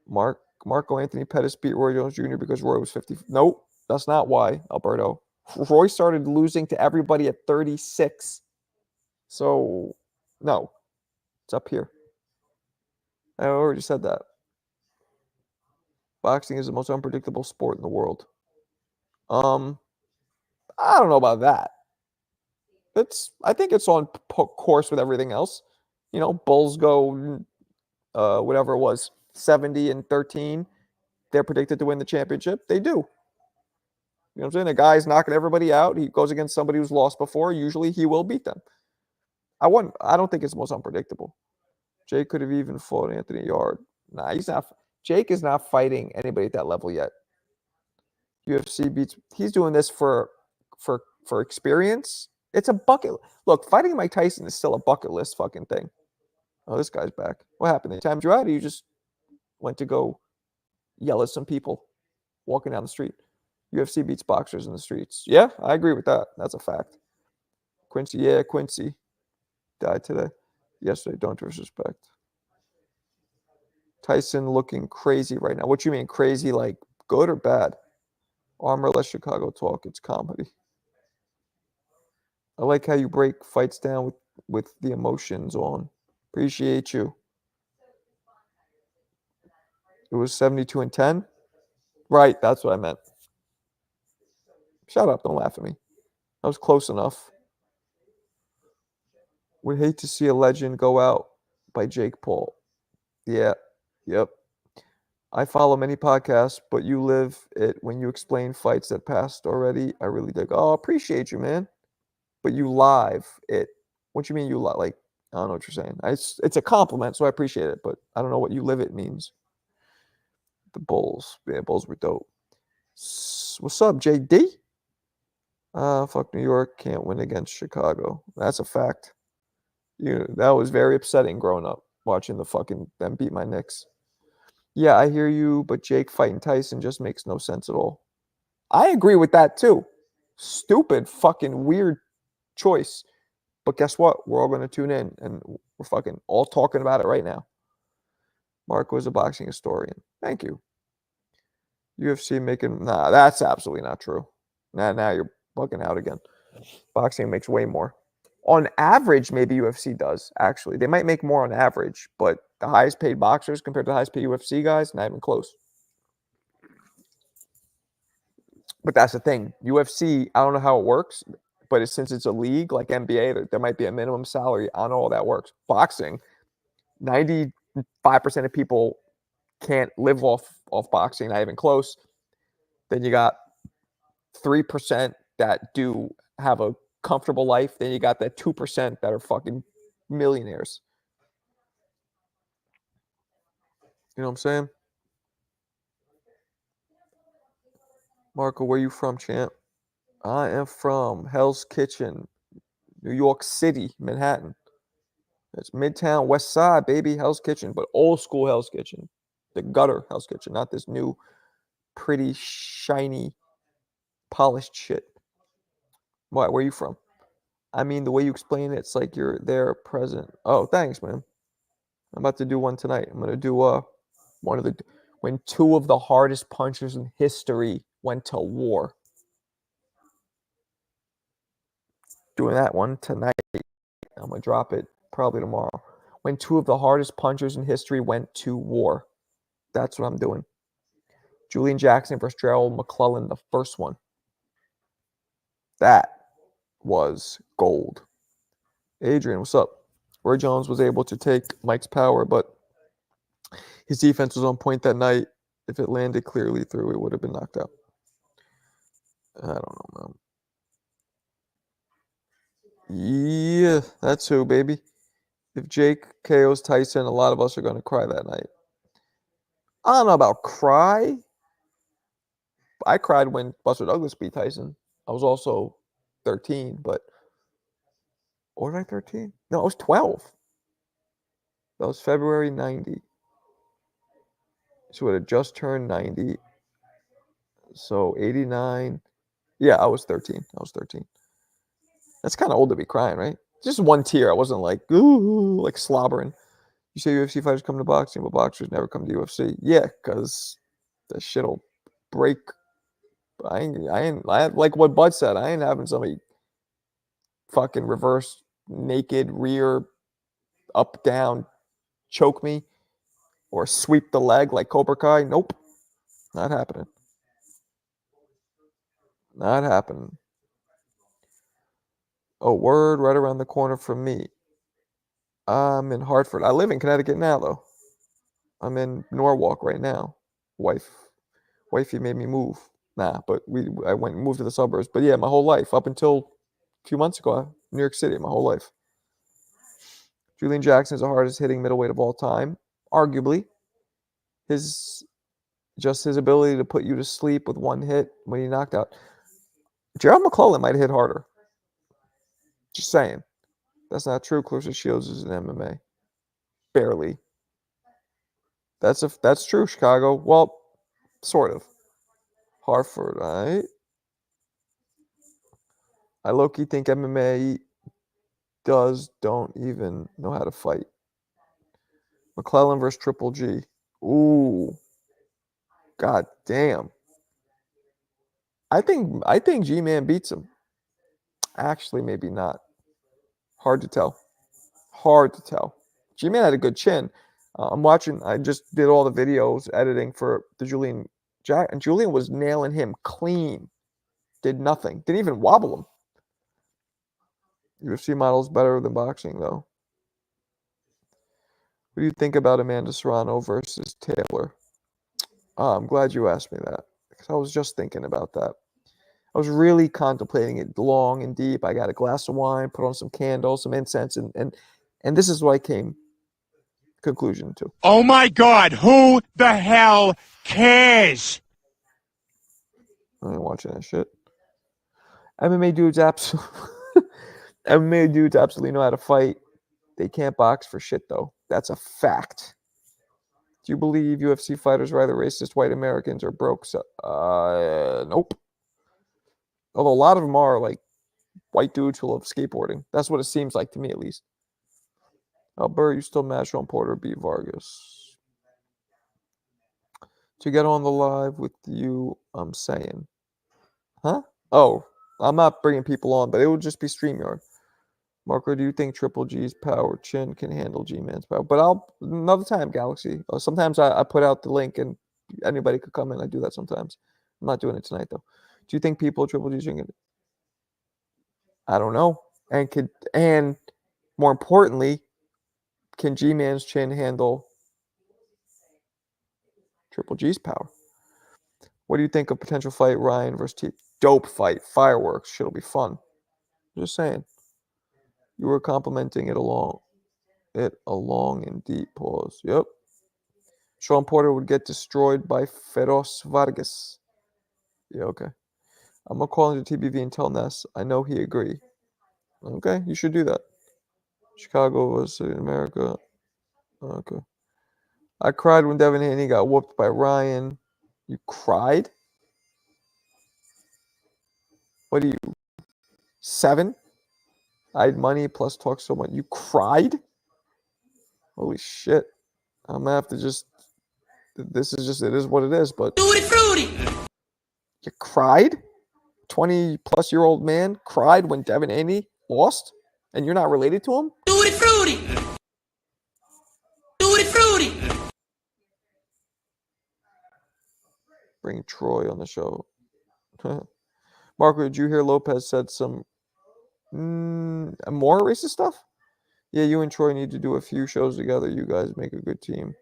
Marco Anthony Pettis beat Roy Jones Jr. because Roy was 50. Nope, that's not why, Alberto. Roy started losing to everybody at 36. So, no, it's up here. I already said that. Boxing is the most unpredictable sport in the world. I don't know about that. I think it's on course with everything else. You know, Bulls go whatever it was, 70-13. They're predicted to win the championship. They do. You know what I'm saying? The guy's knocking everybody out. He goes against somebody who's lost before. Usually he will beat them. I don't think it's the most unpredictable. Jake could have even fought Anthony Yard. Nah, he's not. Jake is not fighting anybody at that level yet. UFC beats. He's doing this for experience. It's a bucket. Look, fighting Mike Tyson is still a bucket list fucking thing. Oh, this guy's back. What happened? They timed you out, or you just went to go yell at some people walking down the street? UFC beats boxers in the streets. Yeah, I agree with that. That's a fact. Quincy, yeah, Quincy died today. Yesterday, don't disrespect. Tyson looking crazy right now. What you mean crazy? Like good or bad? Armorless Chicago talk. It's comedy. I like how you break fights down with the emotions on. Appreciate you. It was 72-10. Right, that's what I meant. Shut up, don't laugh at me. That was close enough. Would hate to see a legend go out by Jake Paul. Yeah, yep. I follow many podcasts, but you live it when you explain fights that passed already. I really dig. Oh, appreciate you, man. But you live it. What you mean you live? Like, I don't know what you're saying. It's a compliment, so I appreciate it, but I don't know what you live it means. The Bulls. Yeah, Bulls were dope. What's up, JD? Fuck New York. Can't win against Chicago. That's a fact. That was very upsetting growing up, watching them beat my Knicks. Yeah, I hear you, but Jake fighting Tyson just makes no sense at all. I agree with that too. Stupid, fucking weird choice. But guess what? We're all going to tune in and we're fucking all talking about it right now. Marco is a boxing historian. Thank you. UFC making, nah, that's absolutely not true. Now you're bugging out again. Boxing makes way more. On average, maybe UFC does, actually. They might make more on average, but the highest paid boxers compared to the highest paid UFC guys, not even close. But that's the thing. UFC, I don't know how it works, but since it's a league like NBA, there might be a minimum salary. I don't know how that works. Boxing, 95% of people can't live off boxing, not even close. Then you got 3% that do have a comfortable life. Then you got that 2% that are fucking millionaires. You know what I'm saying? Marco, where you from, champ? I am from Hell's Kitchen, New York City, Manhattan. It's Midtown, West Side, baby. Hell's Kitchen, but old school Hell's Kitchen. The gutter Hell's Kitchen, not this new, pretty, shiny, polished shit. What? Where you from? I mean, the way you explain it, it's like you're there present. Oh, thanks, man. I'm about to do one tonight. I'm gonna do one of the when two of the hardest punchers in history went to war. Doing that one tonight. I'm gonna drop it probably tomorrow. When two of the hardest punchers in history went to war. That's what I'm doing. Julian Jackson versus Gerald McClellan, the first one. That was gold. Adrian, what's up? Roy Jones was able to take Mike's power, but his defense was on point that night. If it landed clearly through, it would have been knocked out. I don't know, man. Yeah, that's who, baby. If Jake KOs Tyson, a lot of us are going to cry that night. I don't know about cry. I cried when Buster Douglas beat Tyson. I was also 13, but or was I 13? No, I was 12. That was February 90. So it had just turned 90. So 89. Yeah, I was 13. That's kind of old to be crying, right? Just one tear. I wasn't like, ooh, like slobbering. You say UFC fighters come to boxing, but boxers never come to UFC. Yeah, because that shit'll break. Like what Bud said, I ain't having somebody fucking reverse, naked, rear, up, down, choke me, or sweep the leg like Cobra Kai. Nope. Not happening. Not happening. Oh, word right around the corner from me. I'm in Hartford. I live in Connecticut now, though. I'm in Norwalk right now. Wifey made me move. Nah, but I went and moved to the suburbs. But yeah, my whole life, up until a few months ago, New York City, my whole life. Julian Jackson is the hardest hitting middleweight of all time. Arguably. His ability to put you to sleep with one hit when he knocked out. Gerald McClellan might have hit harder. Just saying. That's not true. Clarissa Shields is in MMA. Barely. That's true, Chicago. Well, sort of. Hartford, right? I low-key think MMA don't even know how to fight. McClellan versus Triple G. Ooh. God damn. I think G-Man beats him. Actually, maybe not. Hard to tell. G-Man had a good chin. I'm watching. I just did all the videos editing for the Julian Jack, and Julian was nailing him clean. Did nothing. Didn't even wobble him. UFC model's better than boxing, though. What do you think about Amanda Serrano versus Taylor? I'm glad you asked me that because I was just thinking about that. I was really contemplating it long and deep. I got a glass of wine, put on some candles, some incense, and this is what I came conclusion to.
Oh my God, who the hell cares?
I ain't watching that shit. MMA dudes absolutely know how to fight. They can't box for shit though. That's a fact. Do you believe UFC fighters are either racist white Americans or broke? Nope. Although a lot of them are like white dudes who love skateboarding. That's what it seems like to me, at least. Albert, you still mad Sean Porter beat Vargas. To get on the live with you, I'm saying. Huh? Oh, I'm not bringing people on, but it would just be StreamYard. Marco, do you think Triple G's power chin can handle G-Man's power? But I'll another time, Galaxy. Sometimes I put out the link and anybody could come in. I do that sometimes. I'm not doing it tonight though. Do you think people Triple G's can? I don't know. And more importantly, can G-Man's chin handle Triple G's power? What do you think of potential fight Ryan versus T? Dope fight, fireworks. Shit'll be fun. Just saying. You were complimenting it along and deep pause. Yep. Sean Porter would get destroyed by Feroz Vargas. Yeah, okay. I'm gonna call into TBV and tell Ness. I know he agree. Okay, you should do that. Chicago was in America. Okay. I cried when Devin Haney got whooped by Ryan. You cried? What are you? 7? I had money plus talk so much. You cried? Holy shit. I'm gonna have to just. This is just. It is what it is. But.
Tutti frutti.
You cried? 20-plus-year-old man cried when Devin Haney lost, and you're not related to him?
Tutti frutti. Tutti frutti.
Bring Troy on the show. Marco, did you hear Lopez said some more racist stuff? Yeah, you and Troy need to do a few shows together. You guys make a good team.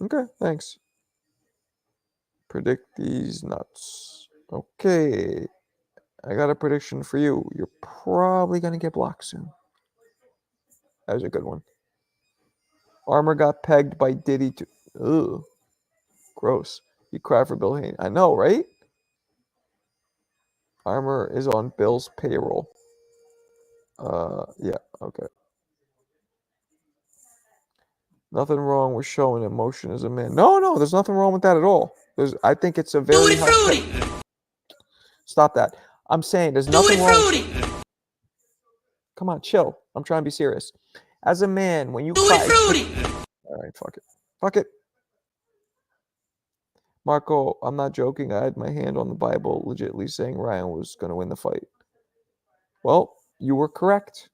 Okay, thanks. Predict these nuts. Okay, I got a prediction for you. You're probably going to get blocked soon. That was a good one. Armor got pegged by Diddy to... Ugh. Gross. He cried for Bill Haney. I know, right? Armor is on Bill's payroll. Yeah, okay. Nothing wrong with showing emotion as a man. No, there's nothing wrong with that at all. I think it's a very high... Stop that. I'm saying there's nothing wrong... Come on, chill. I'm trying to be serious. As a man, when you cry... All right, fuck it. Fuck it. Marco, I'm not joking. I had my hand on the Bible, legitimately saying Ryan was going to win the fight. Well, you were correct.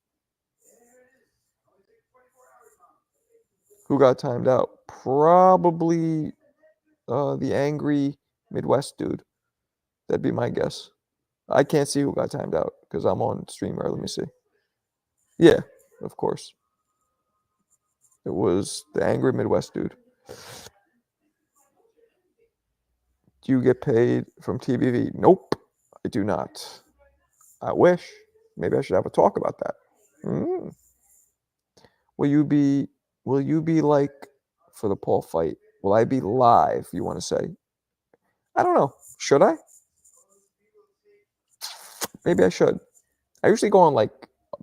Who got timed out? Probably the angry Midwest dude. That'd be my guess. I can't see who got timed out because I'm on streamer. Let me see. Yeah, of course. It was the angry Midwest dude. Do you get paid from TBV? Nope, I do not. I wish. Maybe I should have a talk about that. Will you be like for the Paul fight? Will I be live, you want to say? I don't know. Should I? Maybe I should. I usually go on like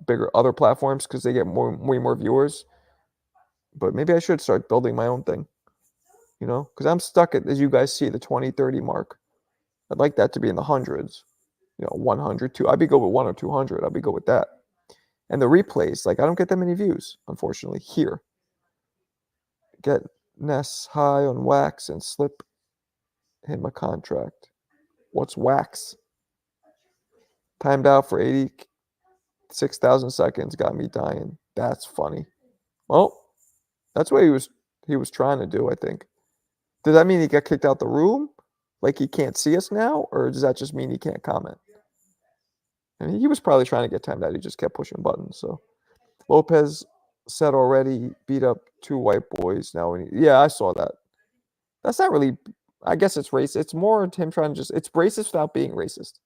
bigger other platforms because they get way more viewers. But maybe I should start building my own thing. You know, because I'm stuck at, as you guys see, the 20, 30 mark. I'd like that to be in the hundreds. 100, 2. I'd be good with 1 or 200. I'd be good with that. And the replays, like I don't get that many views, unfortunately, here. Get Ness high on wax and slip him a contract. What's wax? Timed out for 86,000 seconds. Got me dying. That's funny. Well, that's what he was trying to do, I think. Does that mean he got kicked out the room? Like he can't see us now? Or does that just mean he can't comment? I mean, he was probably trying to get timed out. He just kept pushing buttons. So Lopez said already beat up 2 white boys. Now, yeah, I saw that. That's not really... I guess it's racist. It's more him trying to it's racist without being racist.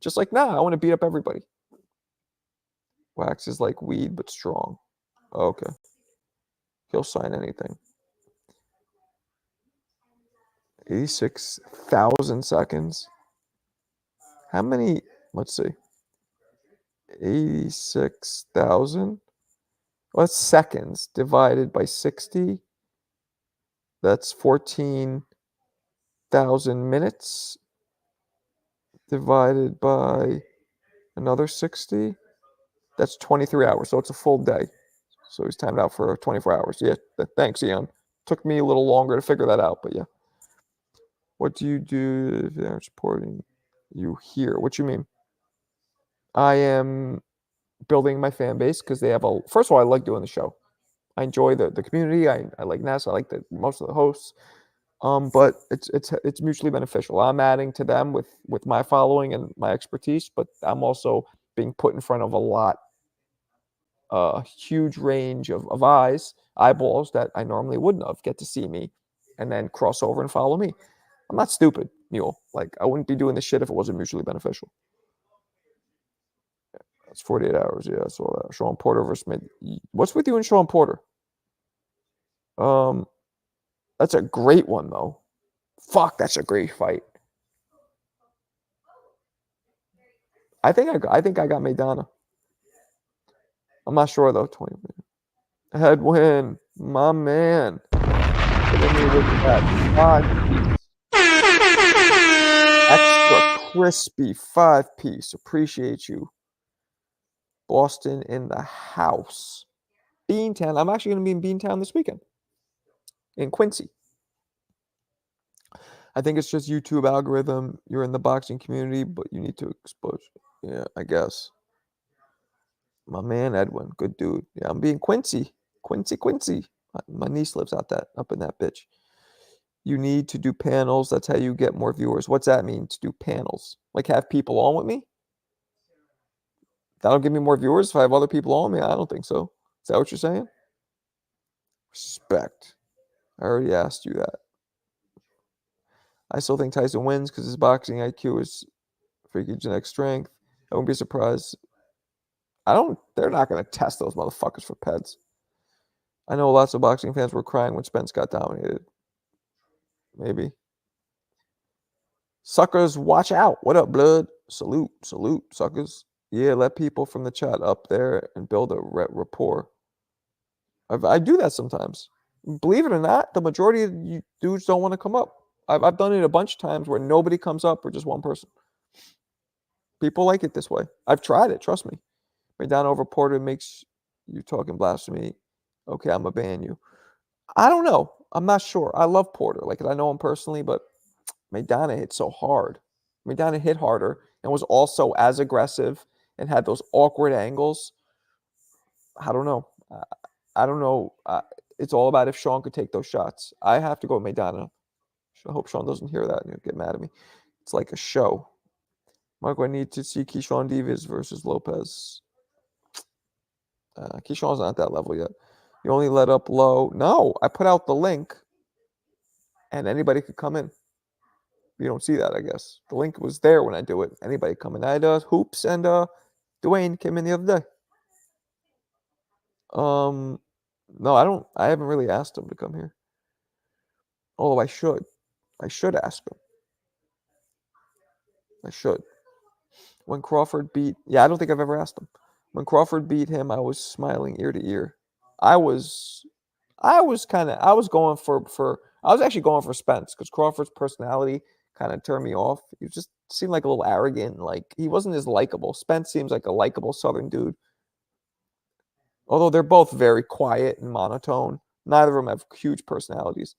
Just like, nah, I want to beat up everybody. Wax is like weed, but strong. Okay. He'll sign anything. 86,000 seconds. How many? Let's see. 86,000. Well, that's seconds divided by 60. That's 14,000 minutes divided by another 60. That's 23 hours. So it's a full day. So he's timed out for 24 hours. Yeah, thanks, Ian. Took me a little longer to figure that out, but yeah. What do you do if they're supporting you here? What you mean? I am building my fan base because they have a... First of all, I like doing the show. I enjoy the community. I like Ness. I like most of the hosts. But it's mutually beneficial. I'm adding to them with my following and my expertise, but I'm also being put in front of a huge range of eyeballs that I normally wouldn't have get to see me and then cross over and follow me. I'm not stupid, Mule. Like, I wouldn't be doing this shit if it wasn't mutually beneficial. It's 48 hours. Yeah, I saw that. Sean Porter versus Smith. What's with you and Sean Porter? That's a great one, though. Fuck, that's a great fight. I think I got Maidana. I'm not sure though. 20 minutes. Headwind, my man. Let me look at that. 5 piece. Extra crispy 5-piece. Appreciate you. Boston in the house. Beantown. I'm actually going to be in Beantown this weekend. In Quincy. I think it's just YouTube algorithm. You're in the boxing community, but you need to expose. Yeah, I guess. My man Edwin, good dude. Yeah, I'm being Quincy. Quincy. My niece lives up in that bitch. You need to do panels. That's how you get more viewers. What's that mean, to do panels? Like have people on with me? That'll give me more viewers if I have other people on me? I don't think so. Is that what you're saying? Respect. I already asked you that. I still think Tyson wins because his boxing IQ is freaky genetic strength. I wouldn't be surprised. They're not going to test those motherfuckers for peds. I know lots of boxing fans were crying when Spence got dominated. Maybe. Suckers, watch out. What up, blood? Salute, suckers. Yeah, let people from the chat up there and build a rapport. I do that sometimes. Believe it or not, the majority of you dudes don't want to come up. I've done it a bunch of times where nobody comes up or just one person. People like it this way. I've tried it, trust me. Maidana over Porter makes you talking blasphemy. Okay, I'm going to ban you. I don't know. I'm not sure. I love Porter. Like, I know him personally, but Maidana hit so hard. Maidana hit harder and was also as aggressive and had those awkward angles. I don't know. I don't know. It's all about if Sean could take those shots. I have to go with Maidana. I hope Sean doesn't hear that and he'll get mad at me. It's like a show. Marco, I need to see Keyshawn Davis versus Lopez. Keyshawn's not at that level yet. You only let up low. No, I put out the link and anybody could come in. You don't see that, I guess. The link was there when I do it. Anybody come in. I had Hoops and Dwayne came in the other day. No, I haven't really asked him to come here. Oh, I should. I should ask him. I should. When Crawford beat, I don't think I've ever asked him. When Crawford beat him, I was smiling ear to ear. I was actually going for Spence because Crawford's personality kind of turned me off. He just seemed like a little arrogant. Like he wasn't as likable. Spence seems like a likable Southern dude. Although they're both very quiet and monotone. Neither of them have huge personalities,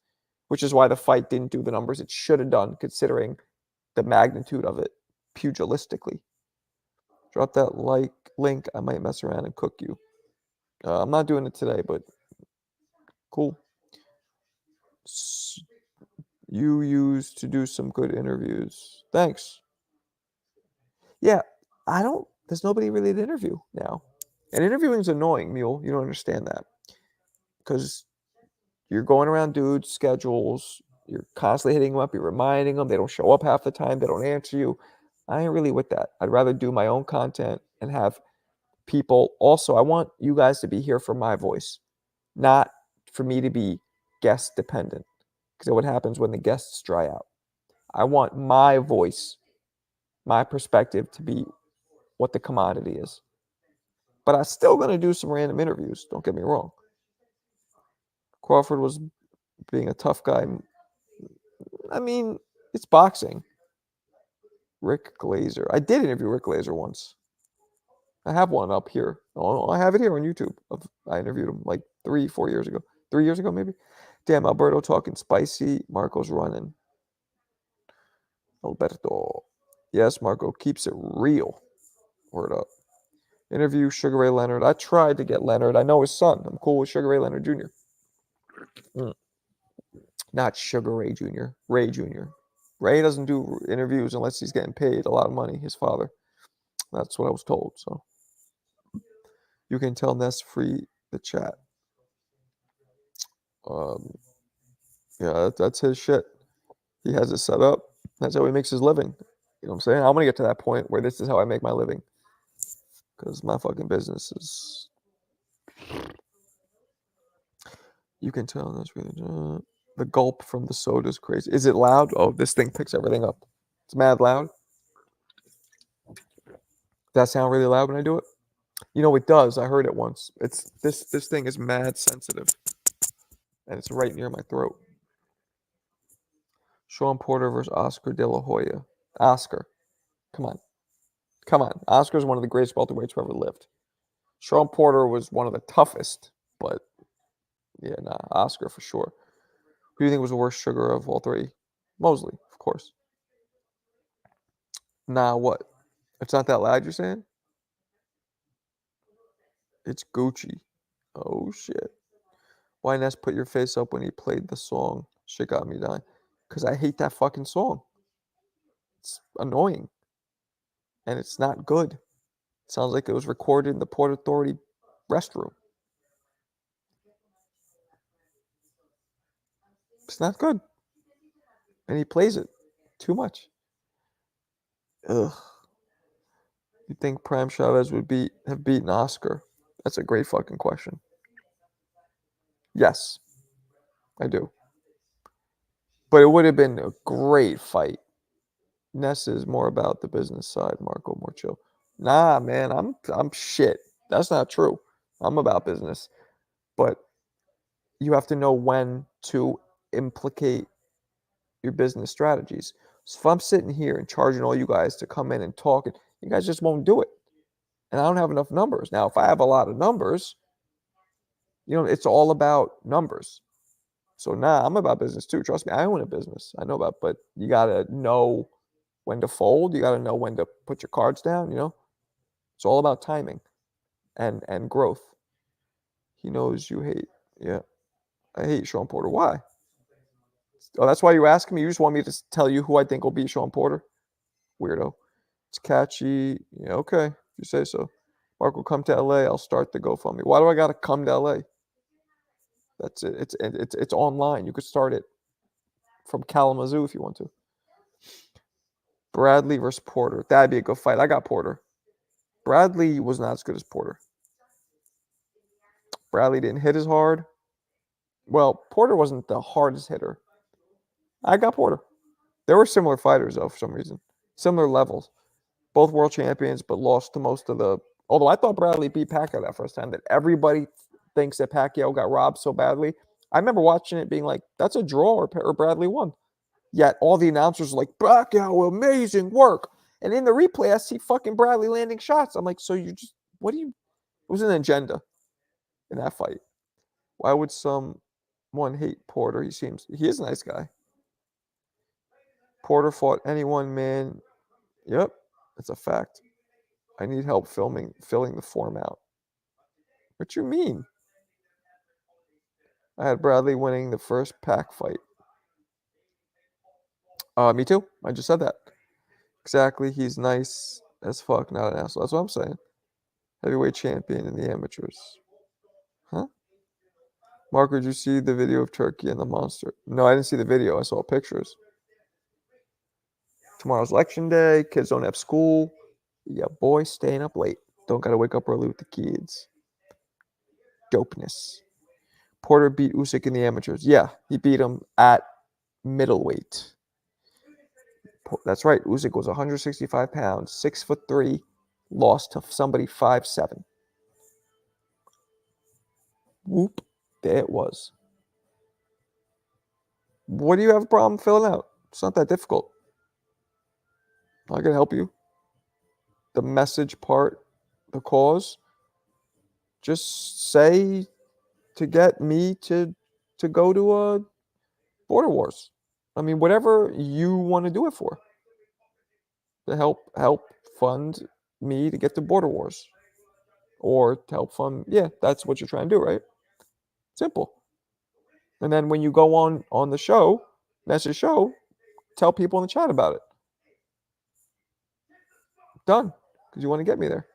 which is why the fight didn't do the numbers it should have done, considering the magnitude of it pugilistically. Drop that link. I might mess around and cook you. I'm not doing it today, but cool. You used to do some good interviews. Thanks. Yeah, there's nobody really to interview now. And interviewing is annoying, Mule. You don't understand that. Because you're going around dudes' schedules. You're constantly hitting them up. You're reminding them. They don't show up half the time. They don't answer you. I ain't really with that. I'd rather do my own content and have people. Also, I want you guys to be here for my voice, not for me to be guest dependent. Because what happens when the guests dry out? I want my voice, my perspective to be what the commodity is. But I'm still going to do some random interviews. Don't get me wrong. Crawford was being a tough guy. I mean, it's boxing. Rick Glazer. I did interview Rick Glazer once. I have one up here. Oh, I have it here on YouTube. I interviewed him like 3-4 years ago. 3 years ago, maybe. Damn, Alberto talking spicy. Marco's running. Alberto. Yes, Marco keeps it real. Word up. Interview Sugar Ray Leonard. I tried to get Leonard. I know his son. I'm cool with Sugar Ray Leonard Jr. Not Sugar Ray Jr. Ray Jr. Ray doesn't do interviews unless he's getting paid a lot of money. His father. That's what I was told. So you can tell Ness free the chat. Yeah, that's his shit. He has it set up. That's how he makes his living. You know what I'm saying? I'm gonna get to that point where this is how I make my living. Because my fucking business is. You can tell that's really the gulp from the soda is crazy. Is it loud? Oh, this thing picks everything up. It's mad loud. Does that sound really loud when I do it? You know it does. I heard it once. It's this thing is mad sensitive. And it's right near my throat. Sean Porter versus Oscar De La Hoya. Oscar. Come on. Oscar's one of the greatest welterweights who ever lived. Sean Porter was one of the toughest, but yeah, nah, Oscar for sure. Who do you think was the worst sugar of all three? Mosley, of course. Nah, what? It's not that loud, you're saying? It's Gucci. Oh, shit. Why Ness put your face up when he played the song? Shit got me dying. Because I hate that fucking song. It's annoying. And it's not good. It sounds like it was recorded in the Port Authority restroom. It's not good. And he plays it too much. Ugh. You think Prime Chavez would have beaten Oscar? That's a great fucking question. Yes, I do. But it would have been a great fight. Ness is more about the business side, Marco more chill. Nah, man, I'm shit. That's not true. I'm about business. But you have to know when to implicate your business strategies. So if I'm sitting here and charging all you guys to come in and talk, you guys just won't do it. And I don't have enough numbers. Now, if I have a lot of numbers, it's all about numbers. So I'm about business too. Trust me, I own a business. I know about, but you gotta know when to fold. You gotta know when to put your cards down. It's all about timing and growth. He knows you hate. Yeah, I hate Sean Porter. Why? Oh, that's why you asking me. You just want me to tell you who I think will beat Sean Porter? Weirdo. It's catchy. Yeah, okay. If you say so. Mark will come to LA. I'll start the GoFundMe. Why do I gotta come to LA? That's it. It's online. You could start it from Kalamazoo if you want to. Bradley versus Porter. That'd be a good fight. I got Porter. Bradley was not as good as Porter. Bradley didn't hit as hard. Well, Porter wasn't the hardest hitter. I got Porter. There were similar fighters, though, for some reason. Similar levels. Both world champions, but lost to most of the... Although I thought Bradley beat Pacquiao that first time. That everybody thinks that Pacquiao got robbed so badly. I remember watching it being like, that's a draw or Bradley won. Yet all the announcers were like, Pacquiao, amazing work. And in the replay, I see fucking Bradley landing shots. I'm like, so you just... What do you... It was an agenda in that fight. Why would someone hate Porter? He is a nice guy. Porter fought anyone, man. Yep, it's a fact. I need help filling the form out. What you mean? I had Bradley winning the first pack fight. Me too. I just said that. Exactly. He's nice as fuck, not an asshole. That's what I'm saying. Heavyweight champion in the amateurs. Huh? Mark, did you see the video of Turkey and the monster? No, I didn't see the video. I saw pictures. Tomorrow's election day. Kids don't have school. Yeah, boy, staying up late. Don't gotta wake up early with the kids. Dopeness. Porter beat Usyk in the amateurs. Yeah, he beat him at middleweight. That's right. Usyk was 165 pounds, 6'3", lost to somebody 5'7". Whoop. There it was. What do you have a problem filling out? It's not that difficult. I can help you. The message part, the cause. Just say to get me to go to border wars. I mean, whatever you want to do it for. To help fund me to get to border wars. Or to help fund, yeah, that's what you're trying to do, right? Simple. And then when you go on the show, that's your show, tell people in the chat about it. Done. Because you want to get me there.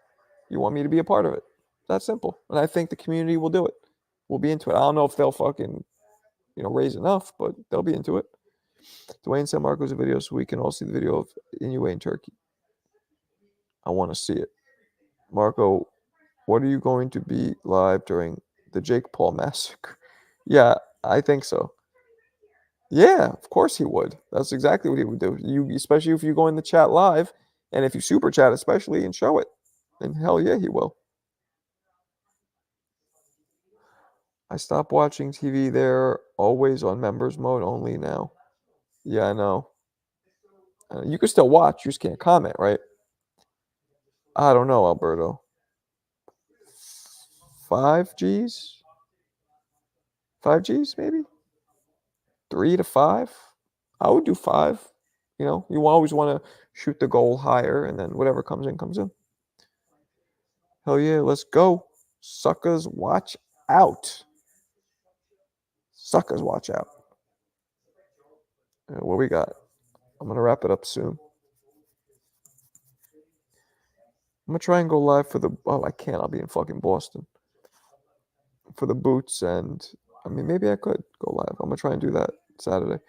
You want me to be a part of it. That's simple. And I think the community will do it. We'll be into it. I don't know if they'll fucking, raise enough, but they'll be into it. Dwayne sent Marcos a video so we can all see the video of Inoue in Turkey. I want to see it. Marco, what are you going to be live during the Jake Paul massacre? Yeah, I think so. Yeah, of course he would. That's exactly what he would do. Especially if you go in the chat live, and if you super chat especially and show it. And hell yeah, he will. I stopped watching TV. They're always on members mode only now. Yeah, I know. You can still watch. You just can't comment, right? I don't know, Alberto. 5 Gs? 5 Gs, maybe? 3 to 5? I would do 5. You always want to shoot the goal higher, and then whatever comes in, comes in. Hell yeah, let's go. Suckers, watch out. Suckers, watch out. What we got? I'm gonna wrap it up soon. I'm gonna try and go live for the. Oh, I can't. I'll be in fucking Boston for the boots, and I mean maybe I could go live. I'm gonna try and do that Saturday.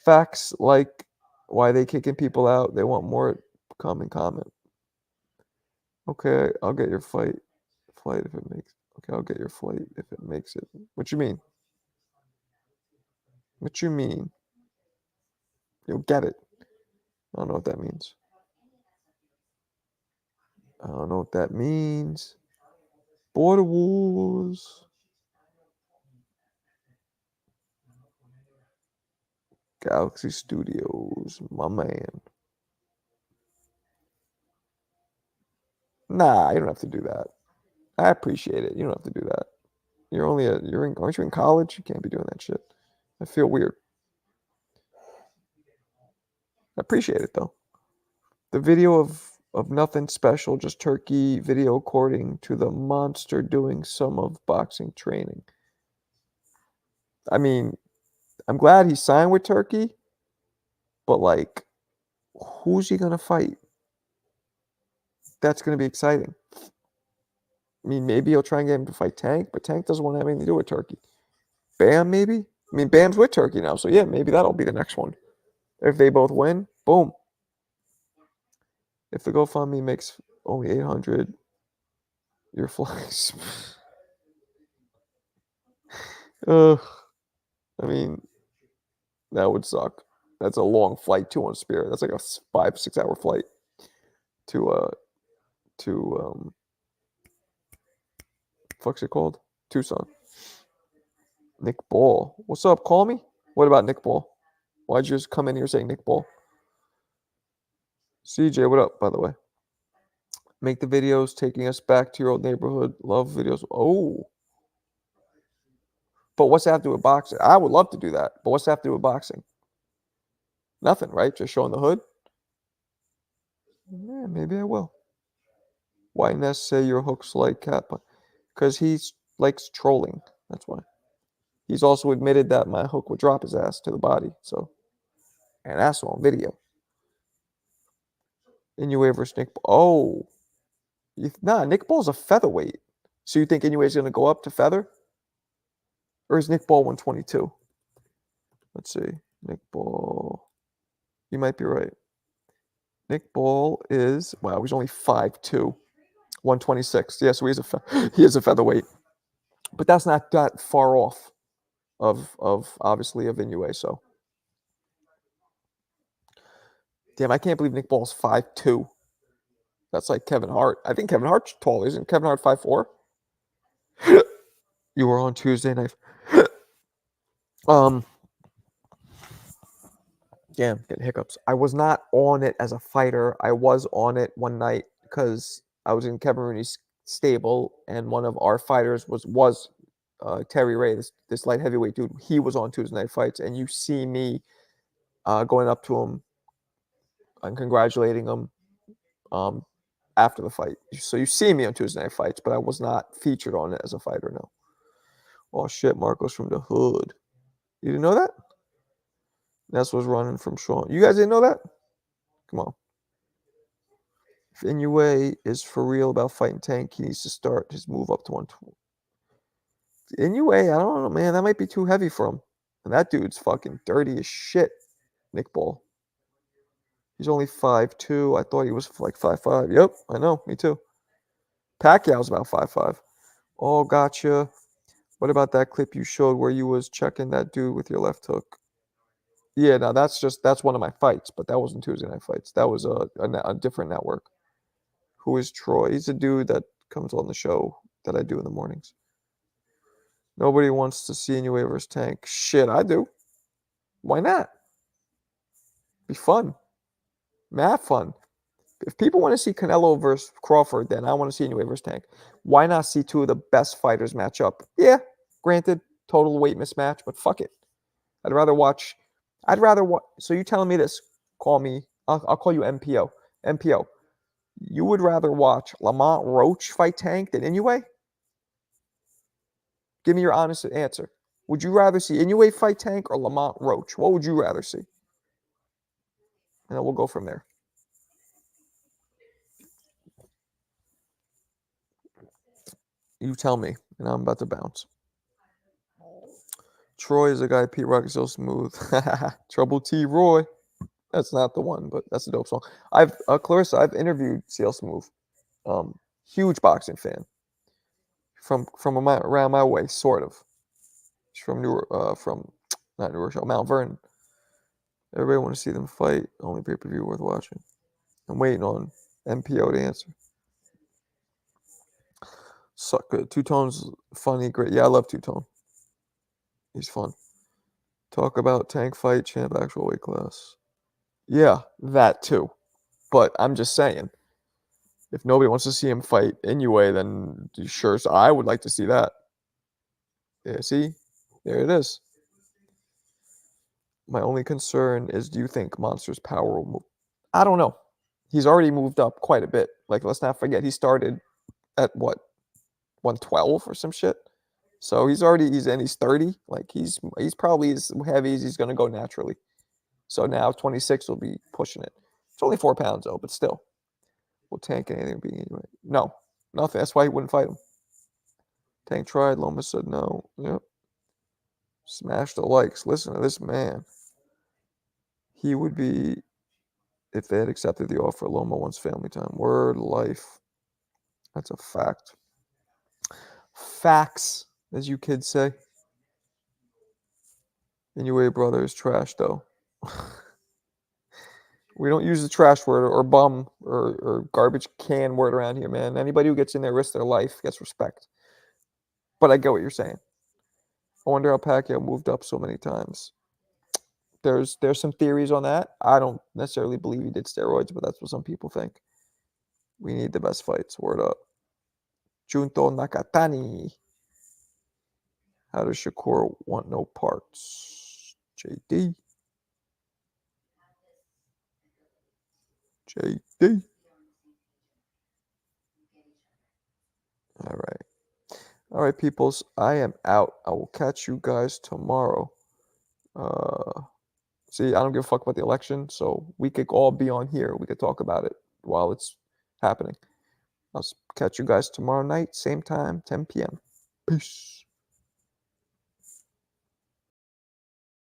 Facts like why they kicking people out. They want more. Come and comment. Okay, I'll get your flight if it makes. Okay, I'll get your flight if it makes it. What you mean? What you mean? You'll get it. I don't know what that means. I don't know what that means. Border Wars. Galaxy Studios, my man. Nah, you don't have to do that. I appreciate it. You don't have to do that. Aren't you in college? You can't be doing that shit. I feel weird. I appreciate it though. The video of nothing special, just turkey video according to the monster doing some of boxing training. I mean, I'm glad he signed with Turkey, but like, who's he gonna fight? That's gonna be exciting. I mean, maybe he'll try and get him to fight Tank, but Tank doesn't want to have anything to do with Turkey. Bam, maybe? I mean, Bam's with Turkey now, so yeah, maybe that'll be the next one. If they both win, boom. If the GoFundMe makes only 800, your flies. Ugh. I mean, that would suck. That's a long flight too on Spirit. That's like a 5-6 hour flight to fuck's it called? Tucson. Nick Ball. What's up? Call me? What about Nick Ball? Why'd you just come in here saying Nick Ball? CJ, what up, by the way? Make the videos taking us back to your old neighborhood. Love videos. Oh. But what's that have to do with boxing? I would love to do that. But what's that have to do with boxing? Nothing, right? Just showing the hood? Yeah, maybe I will. Why Ness say your hooks like Kappa? Because he likes trolling. That's why. He's also admitted that my hook would drop his ass to the body. So, and that's on video. Inoue versus Nick. Oh, nah. Nick Ball's a featherweight. So you think Inoue's going to go up to feather, or is Nick Ball 122? Let's see. Nick Ball. You might be right. Nick Ball is he's only 5'2", 126. Yeah, so he is a featherweight, but that's not that far off of obviously of Inoue. So damn, I can't believe Nick Ball's 5'2". That's like Kevin Hart. I think Kevin Hart's tall. Isn't Kevin Hart 5'4"? You were on Tuesday night. Damn, getting hiccups. I was not on it as a fighter. I was on it one night because I was in Kevin Rooney's stable, and one of our fighters was Terry Ray, this light heavyweight dude. He was on Tuesday Night Fights, and you see me going up to him and congratulating him after the fight. So you see me on Tuesday Night Fights, but I was not featured on it as a fighter, no. Oh shit, Marcos from the hood. You didn't know that? Ness was running from Sean. You guys didn't know that? Come on. If Inoue is for real about fighting Tank, he needs to start his move up to 120. Inoue, I don't know, man. That might be too heavy for him. And that dude's fucking dirty as shit, Nick Ball. He's only 5'2". I thought he was like 5'5". Yep, I know. Me too. Pacquiao's about 5'5". Oh, gotcha. What about that clip you showed where you was checking that dude with your left hook? Yeah, no, that's one of my fights, but that wasn't Tuesday Night Fights. That was a different network. Who is Troy? He's a dude that comes on the show that I do in the mornings. Nobody wants to see Inoue versus Tank. Shit, I do. Why not? Be fun. Have fun. If people want to see Canelo versus Crawford, then I want to see Inoue versus Tank. Why not see two of the best fighters match up? Yeah, granted, total weight mismatch, but fuck it. I'd rather watch. So you telling me this? Call me. I'll call you MPO. MPO. You would rather watch Lamont Roach fight Tank than Inoue? Give me your honest answer. Would you rather see Inoue fight Tank or Lamont Roach? What would you rather see? and then we'll go from there. You tell me, and I'm about to bounce. Troy is a guy. Pete Rock is so smooth. Trouble T. Roy. That's not the one, but that's a dope song. Clarissa, I've interviewed CL Smooth. Huge boxing fan. From around my way, sort of. She's from not New Rochelle, Mount Vernon. Everybody want to see them fight. Only pay-per-view worth watching. I'm waiting on MPO to answer. Suck good. Two Tone's funny, great. Yeah, I love Two Tone. He's fun. Talk about tank fight, champ, actual weight class. Yeah, that too. But I'm just saying, if nobody wants to see him fight anyway, then sure, so I would like to see that. Yeah, see? There it is. My only concern is, do you think Monster's power will move? I don't know. He's already moved up quite a bit. Like, let's not forget, he started at what, 112 or some shit? So he's 30. Like, he's probably as heavy as he's going to go naturally. So now 26 will be pushing it. It's only 4 pounds, though, but still. Will Tank anything be anyway? No, nothing. That's why he wouldn't fight him. Tank tried. Loma said no. Yep. Smash the likes. Listen to this man. He would be, if they had accepted the offer, Loma wants family time. Word life. That's a fact. Facts, as you kids say. Anyway, brother is trash, though. We don't use the trash word or bum or garbage can word around here, man. Anybody who gets in there risks their life gets respect. But I get what you're saying. I wonder how Pacquiao moved up so many times. There's some theories on that. I don't necessarily believe he did steroids, but that's what some people think. We need the best fights. Word up. Junto Nakatani. How does Shakur want no parts? JD. JD. All right. All right, peoples. I am out. I will catch you guys tomorrow. See, I don't give a fuck about the election, so we could all be on here. We could talk about it while it's happening. I'll catch you guys tomorrow night, same time, 10 p.m. Peace.